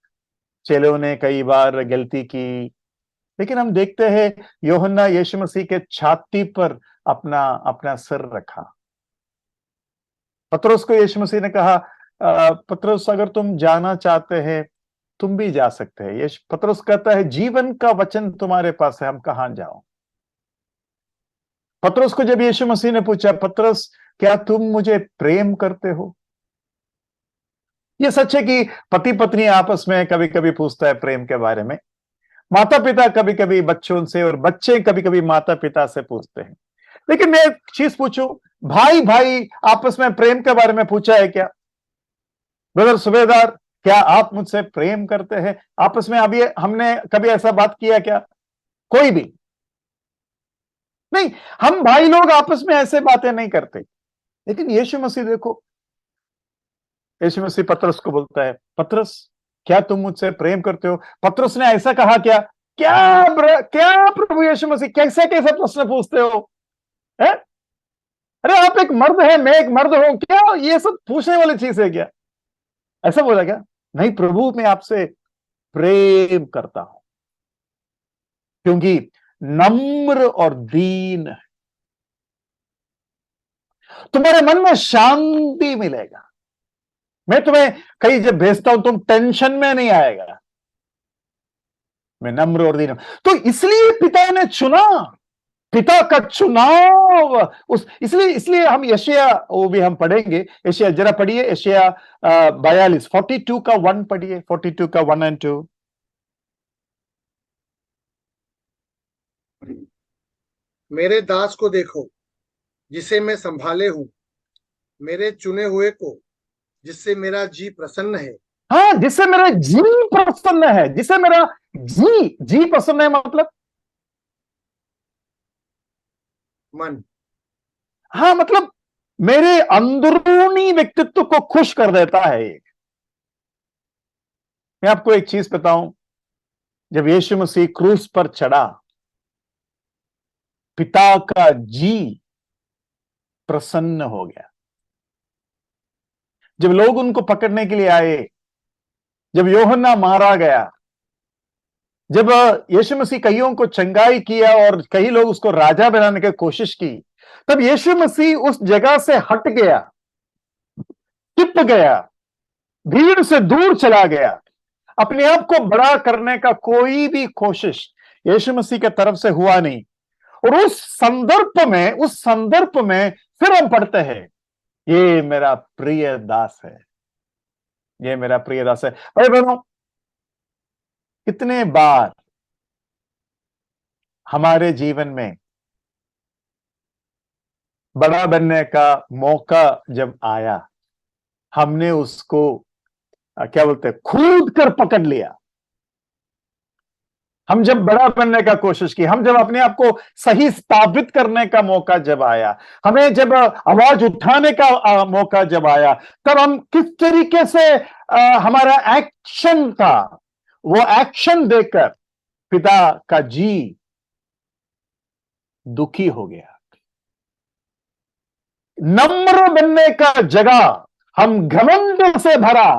चेलों ने कई बार गलती की, लेकिन हम देखते हैं यूहन्ना यीशु मसीह के छाती पर अपना अपना सिर रखा। पतरस को यीशु मसीह ने कहा, पतरस अगर तुम जाना चाहते हैं तुम भी जा सकते हैं। पतरस कहता है, जीवन का वचन तुम्हारे पास है, हम कहां जाओ? पतरस को जब यीशु मसीह ने पूछा, पतरस क्या तुम मुझे प्रेम करते हो? यह सच है कि पति पत्नी आपस में कभी कभी पूछता है प्रेम के बारे में, माता पिता कभी कभी बच्चों से और बच्चे कभी कभी माता पिता से पूछते हैं। लेकिन मैं एक चीज पूछूं, भाई भाई आपस में प्रेम के बारे में पूछा है क्या? ब्रदर सुबेदार, क्या आप मुझसे प्रेम करते हैं? आपस में अभी हमने कभी ऐसा बात किया क्या? कोई भी नहीं। हम भाई लोग आपस में ऐसे बातें नहीं करते। लेकिन यीशु मसीह देखो, यीशु मसीह पतरस को बोलता है, पतरस क्या तुम मुझसे प्रेम करते हो? पतरस ने ऐसा कहा क्या? क्या प्रभु यीशु मसीह कैसे कैसे प्रश्न पूछते हो? है? अरे आप एक मर्द है, मैं एक मर्द हूं, क्या ये सब पूछने वाली चीज है क्या? ऐसा बोला क्या? नहीं प्रभु, मैं आपसे प्रेम करता हूं क्योंकि नम्र और दीन है। तुम्हारे मन में शांति मिलेगा। मैं तुम्हें कहीं जब भेजता हूं तुम टेंशन में नहीं आएगा। मैं नम्र और दीन हूं। तो इसलिए पिता ने चुना, पिता का चुनाव उस इसलिए इसलिए हम यशाया, वो भी हम पढ़ेंगे। यशाया जरा पढ़िए, यशाया 42 42 का 1 पढ़िए, 42 का 1 और 2। मेरे दास को देखो जिसे मैं संभाले हूं, मेरे चुने हुए को जिससे मेरा जी प्रसन्न है। हाँ, जिससे मेरा जी प्रसन्न है, जिससे मेरा जी प्रसन्न है मतलब मन। हाँ, मतलब मेरे अंदरूनी व्यक्तित्व को खुश कर देता है। मैं आपको एक चीज बताऊं, जब यीशु मसीह क्रूस पर चढ़ा, पिता का जी प्रसन्न हो गया। जब लोग उनको पकड़ने के लिए आए, जब यूहन्ना मारा गया, जब यीशु मसीह कईयों को चंगाई किया और कई लोग उसको राजा बनाने की कोशिश की, तब यीशु मसीह उस जगह से हट गया, टिप गया, भीड़ से दूर चला गया। अपने आप को बड़ा करने का कोई भी कोशिश यीशु मसीह की तरफ से हुआ नहीं। और उस संदर्भ में फिर हम पढ़ते हैं, ये मेरा प्रिय दास है, ये मेरा प्रिय दास है। भाई बहनों, कितने बार हमारे जीवन में बड़ा बनने का मौका जब आया, हमने उसको क्या बोलते हैं, कूद कर पकड़ लिया। हम जब बड़ा बनने का कोशिश की, हम जब अपने आप को सही स्थापित करने का मौका जब आया, हमें जब आवाज उठाने का मौका जब आया, तब हम किस तरीके से हमारा एक्शन था, वो एक्शन देखकर पिता का जी दुखी हो गया। नम्र बनने का जगह हम घमंड से भरा,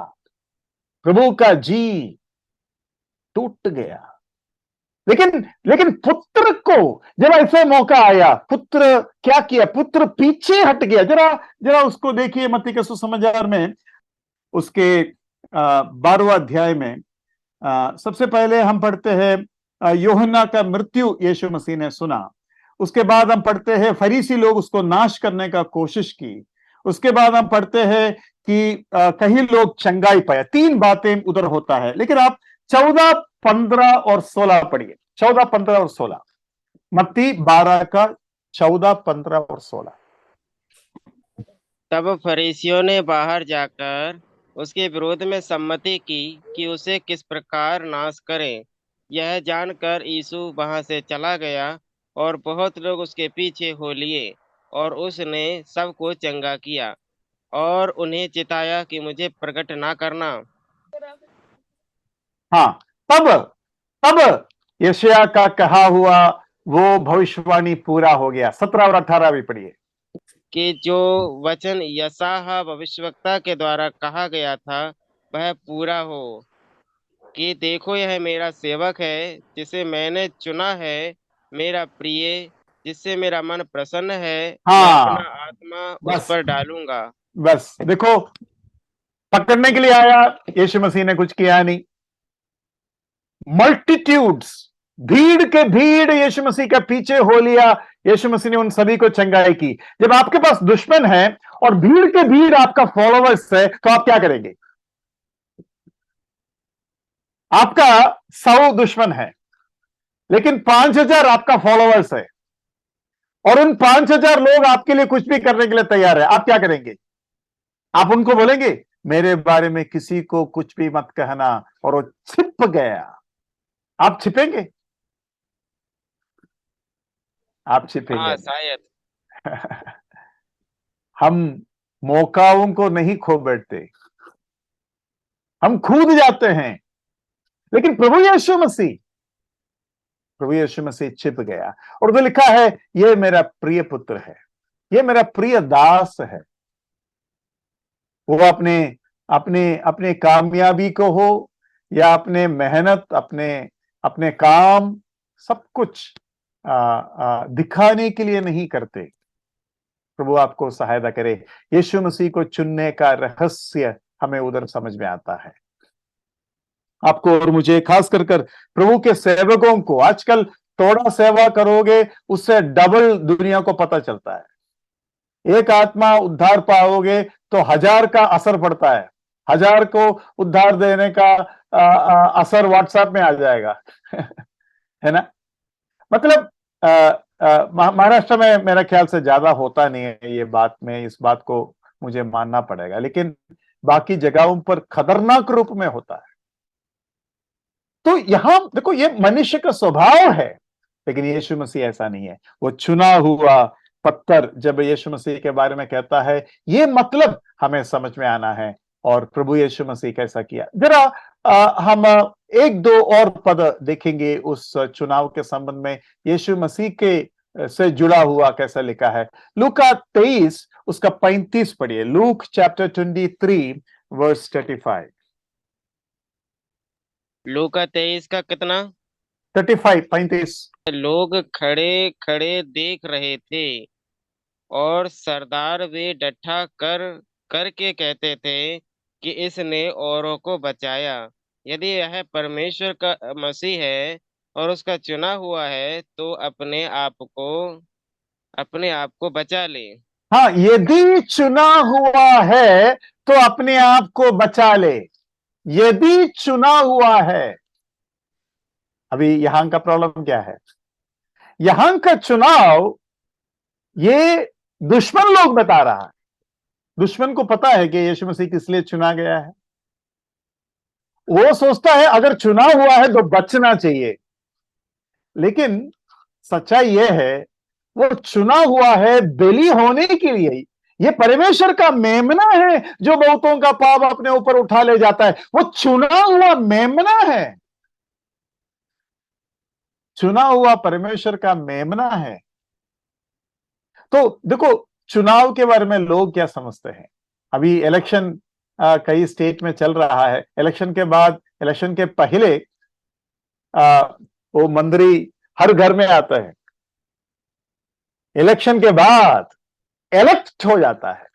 प्रभु का जी टूट गया। लेकिन पुत्र को जब ऐसे मौका आया, पुत्र क्या किया? पुत्र पीछे हट गया। जरा उसको देखिए, मत्ती के सुसमाचार में उसके 12वां अध्याय में सबसे पहले हम पढ़ते हैं यूहन्ना का मृत्यु यीशु मसीह ने सुना। उसके बाद हम पढ़ते हैं फरीसी लोग उसको नाश करने का कोशिश की। उसके बाद हम पढ़ते हैं कि कई लोग चंगाई पाया। 3 बातें उधर होता है। लेकिन आप 14, 15 और 16 पढ़िए। 14, 15 और 16, मत्ती 12 का 14, 15 और 16। तब फरीसियों ने बाहर जाकर उसके विरोध में सम्मति की कि उसे किस प्रकार नाश करें। यह जानकर यीशु वहां से चला गया और बहुत लोग उसके पीछे हो लिए, और उसने सबको चंगा किया और उन्हें चिताया कि मुझे प्रकट ना करना। हाँ, तब यशायाह का कहा हुआ वो भविष्यवाणी पूरा हो गया। 17 और 18 भी पढ़िए। कि जो वचन यशायाह भविष्यवक्ता के द्वारा कहा गया था वह पूरा हो, कि देखो यह मेरा सेवक है जिसे मैंने चुना है, मेरा प्रिय जिससे मेरा मन प्रसन्न है। मैं अपना हाँ, आत्मा उस बस पर डालूंगा। बस देखो, पकड़ने के लिए आया, यीशु मसीह ने कुछ किया नहीं। मल्टीट्यूड्स, भीड़ के भीड़ यीशु मसीह के पीछे हो लिया। यीशु मसीह ने उन सभी को चंगाई की। जब आपके पास दुश्मन है और भीड़ के भीड़ आपका फॉलोवर्स है, तो आप क्या करेंगे? आपका 100 दुश्मन है, लेकिन 5,000 आपका फॉलोअर्स है और उन 5,000 लोग आपके लिए कुछ भी करने के लिए तैयार है, आप क्या करेंगे? आप उनको बोलेंगे मेरे बारे में किसी को कुछ भी मत कहना, और वो छिप गया, आप छिपेंगे? आप छिपेंगे हाँ नहीं। शायद। हम मौकाओं को नहीं खो बैठते, हम कूद जाते हैं, लेकिन प्रभु यीशु मसीह छिप गया, और तो लिखा है ये मेरा प्रिय पुत्र है, ये मेरा प्रिय दास है। वो अपने अपने अपने कामयाबी को हो या अपने मेहनत, अपने अपने काम, सब कुछ दिखाने के लिए नहीं करते। प्रभु आपको सहायता करे। यीशु मसीह को चुनने का रहस्य हमें उधर समझ में आता है। आपको और मुझे, खास कर प्रभु के सेवकों को, आजकल थोड़ा सेवा करोगे उससे डबल दुनिया को पता चलता है। एक आत्मा उद्धार पाओगे तो 1000 का असर पड़ता है, 1000 को उद्धार देने का असर व्हाट्सएप में आ जाएगा। है ना? मतलब महाराष्ट्र में मेरा ख्याल से ज्यादा होता नहीं है ये बात में, इस बात को मुझे मानना पड़ेगा, लेकिन बाकी जगहों पर खतरनाक रूप में होता है। तो यहां देखो, ये मनुष्य का स्वभाव है, लेकिन यीशु मसीह ऐसा नहीं है। वो चुना हुआ पत्थर जब यीशु मसीह के बारे में कहता है, ये मतलब हमें समझ में आना है। और प्रभु यीशु मसीह कैसा किया, जरा हम एक दो और पद देखेंगे उस चुनाव के संबंध में, यीशु मसीह के से जुड़ा हुआ कैसा लिखा है। लूका 23 उसका 35 पढ़िए। Luke chapter 23 verse 35। लूका 23 का कितना? 35। लोग खड़े खड़े देख रहे थे और सरदार वे डट्ठा करके कहते थे कि इसने औरों को बचाया। यदि यह परमेश्वर का मसीह है और उसका चुना हुआ है तो अपने आप को बचा ले। हाँ, यदि चुना हुआ है तो अपने आप को बचा ले। यदि चुना हुआ है। अभी यहां का प्रॉब्लम क्या है? यहां का चुनाव ये दुश्मन लोग बता रहा है। दुश्मन को पता है कि यीशु मसीह किस लिए चुना गया है। वो सोचता है अगर चुना हुआ है तो बचना चाहिए, लेकिन सच्चाई यह है वो चुना हुआ है बलि होने के लिए। ये परमेश्वर का मेमना है जो बहुतों का पाप अपने ऊपर उठा ले जाता है। वो चुना हुआ मेमना है, चुना हुआ परमेश्वर का मेमना है। तो देखो, चुनाव के बारे में लोग क्या समझते हैं। अभी इलेक्शन कई स्टेट में चल रहा है। इलेक्शन के बाद, इलेक्शन के पहले वो मंत्री हर घर में आता है। इलेक्शन के बाद इलेक्ट हो जाता है,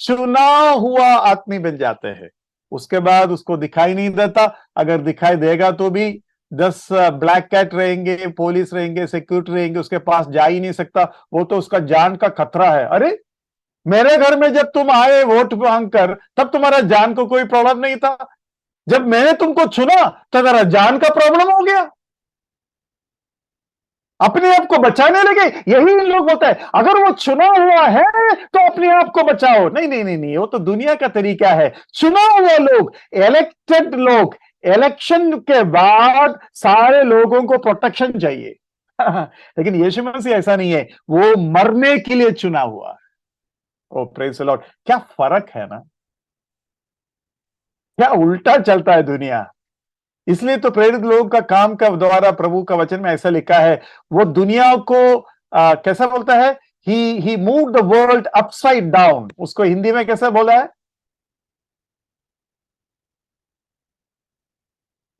चुना हुआ आदमी बन जाते हैं। उसके बाद उसको दिखाई नहीं देता, अगर दिखाई देगा तो भी 10 ब्लैक कैट रहेंगे, पुलिस रहेंगे, सिक्योरिटी रहेंगे, उसके पास जा ही नहीं सकता। वो तो उसका जान का खतरा है। अरे मेरे घर में जब तुम आए वोट मांगकर, तब तुम्हारा जान को कोई प्रॉब्लम नहीं था। जब मैंने तुमको चुना तो मेरा जान का प्रॉब्लम हो गया। अपने आप को बचाने लगे। यही इन लोग होता है, अगर वो चुना हुआ है तो अपने आप को बचाओ। नहीं नहीं नहीं नहीं, वो तो दुनिया का तरीका है। चुना हुआ लोग, इलेक्टेड लोग, इलेक्शन के बाद सारे लोगों को प्रोटेक्शन चाहिए। लेकिन यीशु मसीह ऐसा नहीं है, वो मरने के लिए चुना हुआ है। ओ प्रेज द लॉर्ड। क्या फर्क है ना, क्या उल्टा चलता है दुनिया। इसलिए तो प्रेरित लोगों का काम का द्वारा प्रभु का वचन में ऐसा लिखा है, वो दुनिया को कैसा बोलता है, he move the world upside down. उसको हिंदी में कैसे बोला है?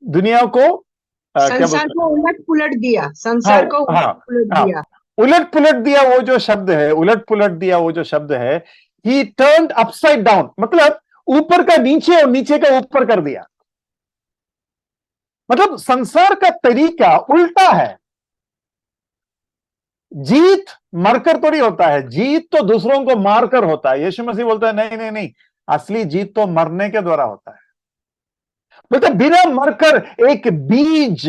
दुनिया को संसार को उलट पुलट दिया, संसार को उलट पुलट दिया। उलट पुलट दिया, वो जो शब्द है, उलट पुलट दिया वो जो शब्द है, ही टर्न्ड अपसाइड डाउन, मतलब ऊपर का नीचे और नीचे का ऊपर कर दिया। मतलब संसार का तरीका उल्टा है। जीत मरकर थोड़ी होता है, जीत तो दूसरों को मारकर होता है। यीशु मसीह बोलता है नहीं नहीं नहीं, असली जीत तो मरने के द्वारा होता है। मतलब बिना मरकर एक बीज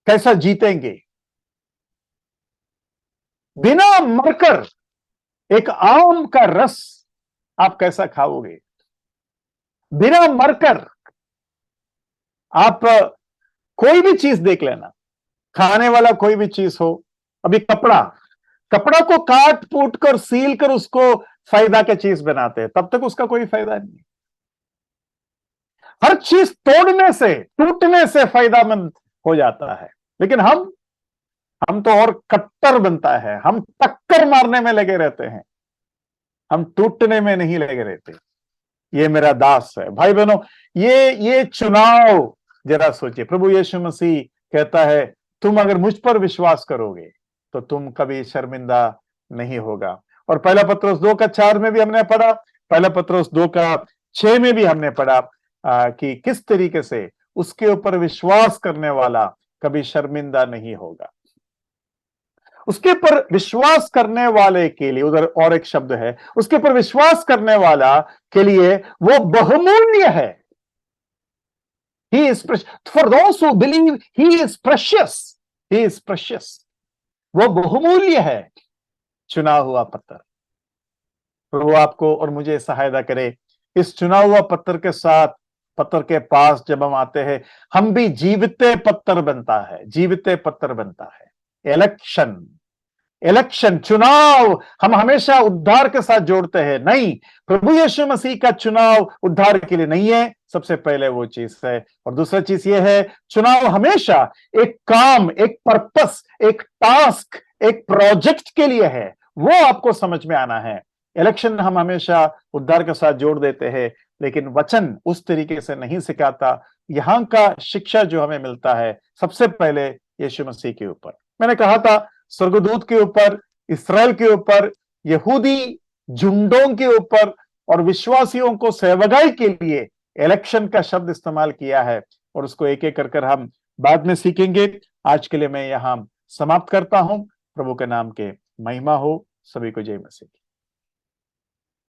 कैसा जीतेंगे? बिना मरकर एक आम का रस आप कैसा खाओगे? बिना मरकर आप कोई भी चीज देख लेना, खाने वाला कोई भी चीज हो, अभी कपड़ा को काट फूट कर सील कर उसको फायदा की चीज बनाते हैं, तब तक उसका कोई फायदा नहीं। हर चीज तोड़ने से, टूटने से फायदामंद हो जाता है, लेकिन हम तो और कट्टर बनता है, हम टक्कर मारने में लगे रहते हैं, हम टूटने में नहीं लगे रहते। ये मेरा दास है। भाई बहनों, ये चुनाव जरा सोचिए। प्रभु यीशु मसीह कहता है, तुम अगर मुझ पर विश्वास करोगे तो तुम कभी शर्मिंदा नहीं होगा। और पहला पत्रोस 2:4 में भी हमने पढ़ा, पहला पत्रोस 2:6 में भी हमने पढ़ा कि किस तरीके से उसके ऊपर विश्वास करने वाला कभी शर्मिंदा नहीं होगा। उसके पर विश्वास करने वाले के लिए, उधर और एक शब्द है, उसके पर विश्वास करने वाला के लिए वो बहुमूल्य है। He is precious. For those who believe, he is precious. He is precious. वो बहुमूल्य है, चुना हुआ पत्थर। प्रभु आपको और मुझे सहायता करे, इस चुना हुआ पत्थर के साथ, पत्थर के पास जब हम आते हैं, हम भी जीविते पत्थर बनता है, जीविते पत्थर बनता है। इलेक्शन, चुनाव हम हमेशा उद्धार के साथ जोड़ते हैं। नहीं, प्रभु यीशु मसीह का चुनाव उद्धार के लिए नहीं है, सबसे पहले वो चीज है। और दूसरा चीज ये है, चुनाव हमेशा एक काम, एक पर्पस, एक टास्क, एक प्रोजेक्ट के लिए है। वो आपको समझ में आना है। इलेक्शन हम हमेशा उद्धार के साथ जोड़ देते हैं, लेकिन वचन उस तरीके से नहीं सिखाता। यहां का शिक्षा जो हमें मिलता है, सबसे पहले यीशु मसीह के ऊपर, मैंने कहा था, स्वर्गदूत के ऊपर, इस्राएल के ऊपर, यहूदी झुंडों के ऊपर और विश्वासियों को सेवगाई के लिए इलेक्शन का शब्द इस्तेमाल किया है। और उसको एक एक कर हम बाद में सीखेंगे। आज के लिए मैं यहां समाप्त करता हूं। प्रभु के नाम के महिमा हो। सभी को जय मसीह।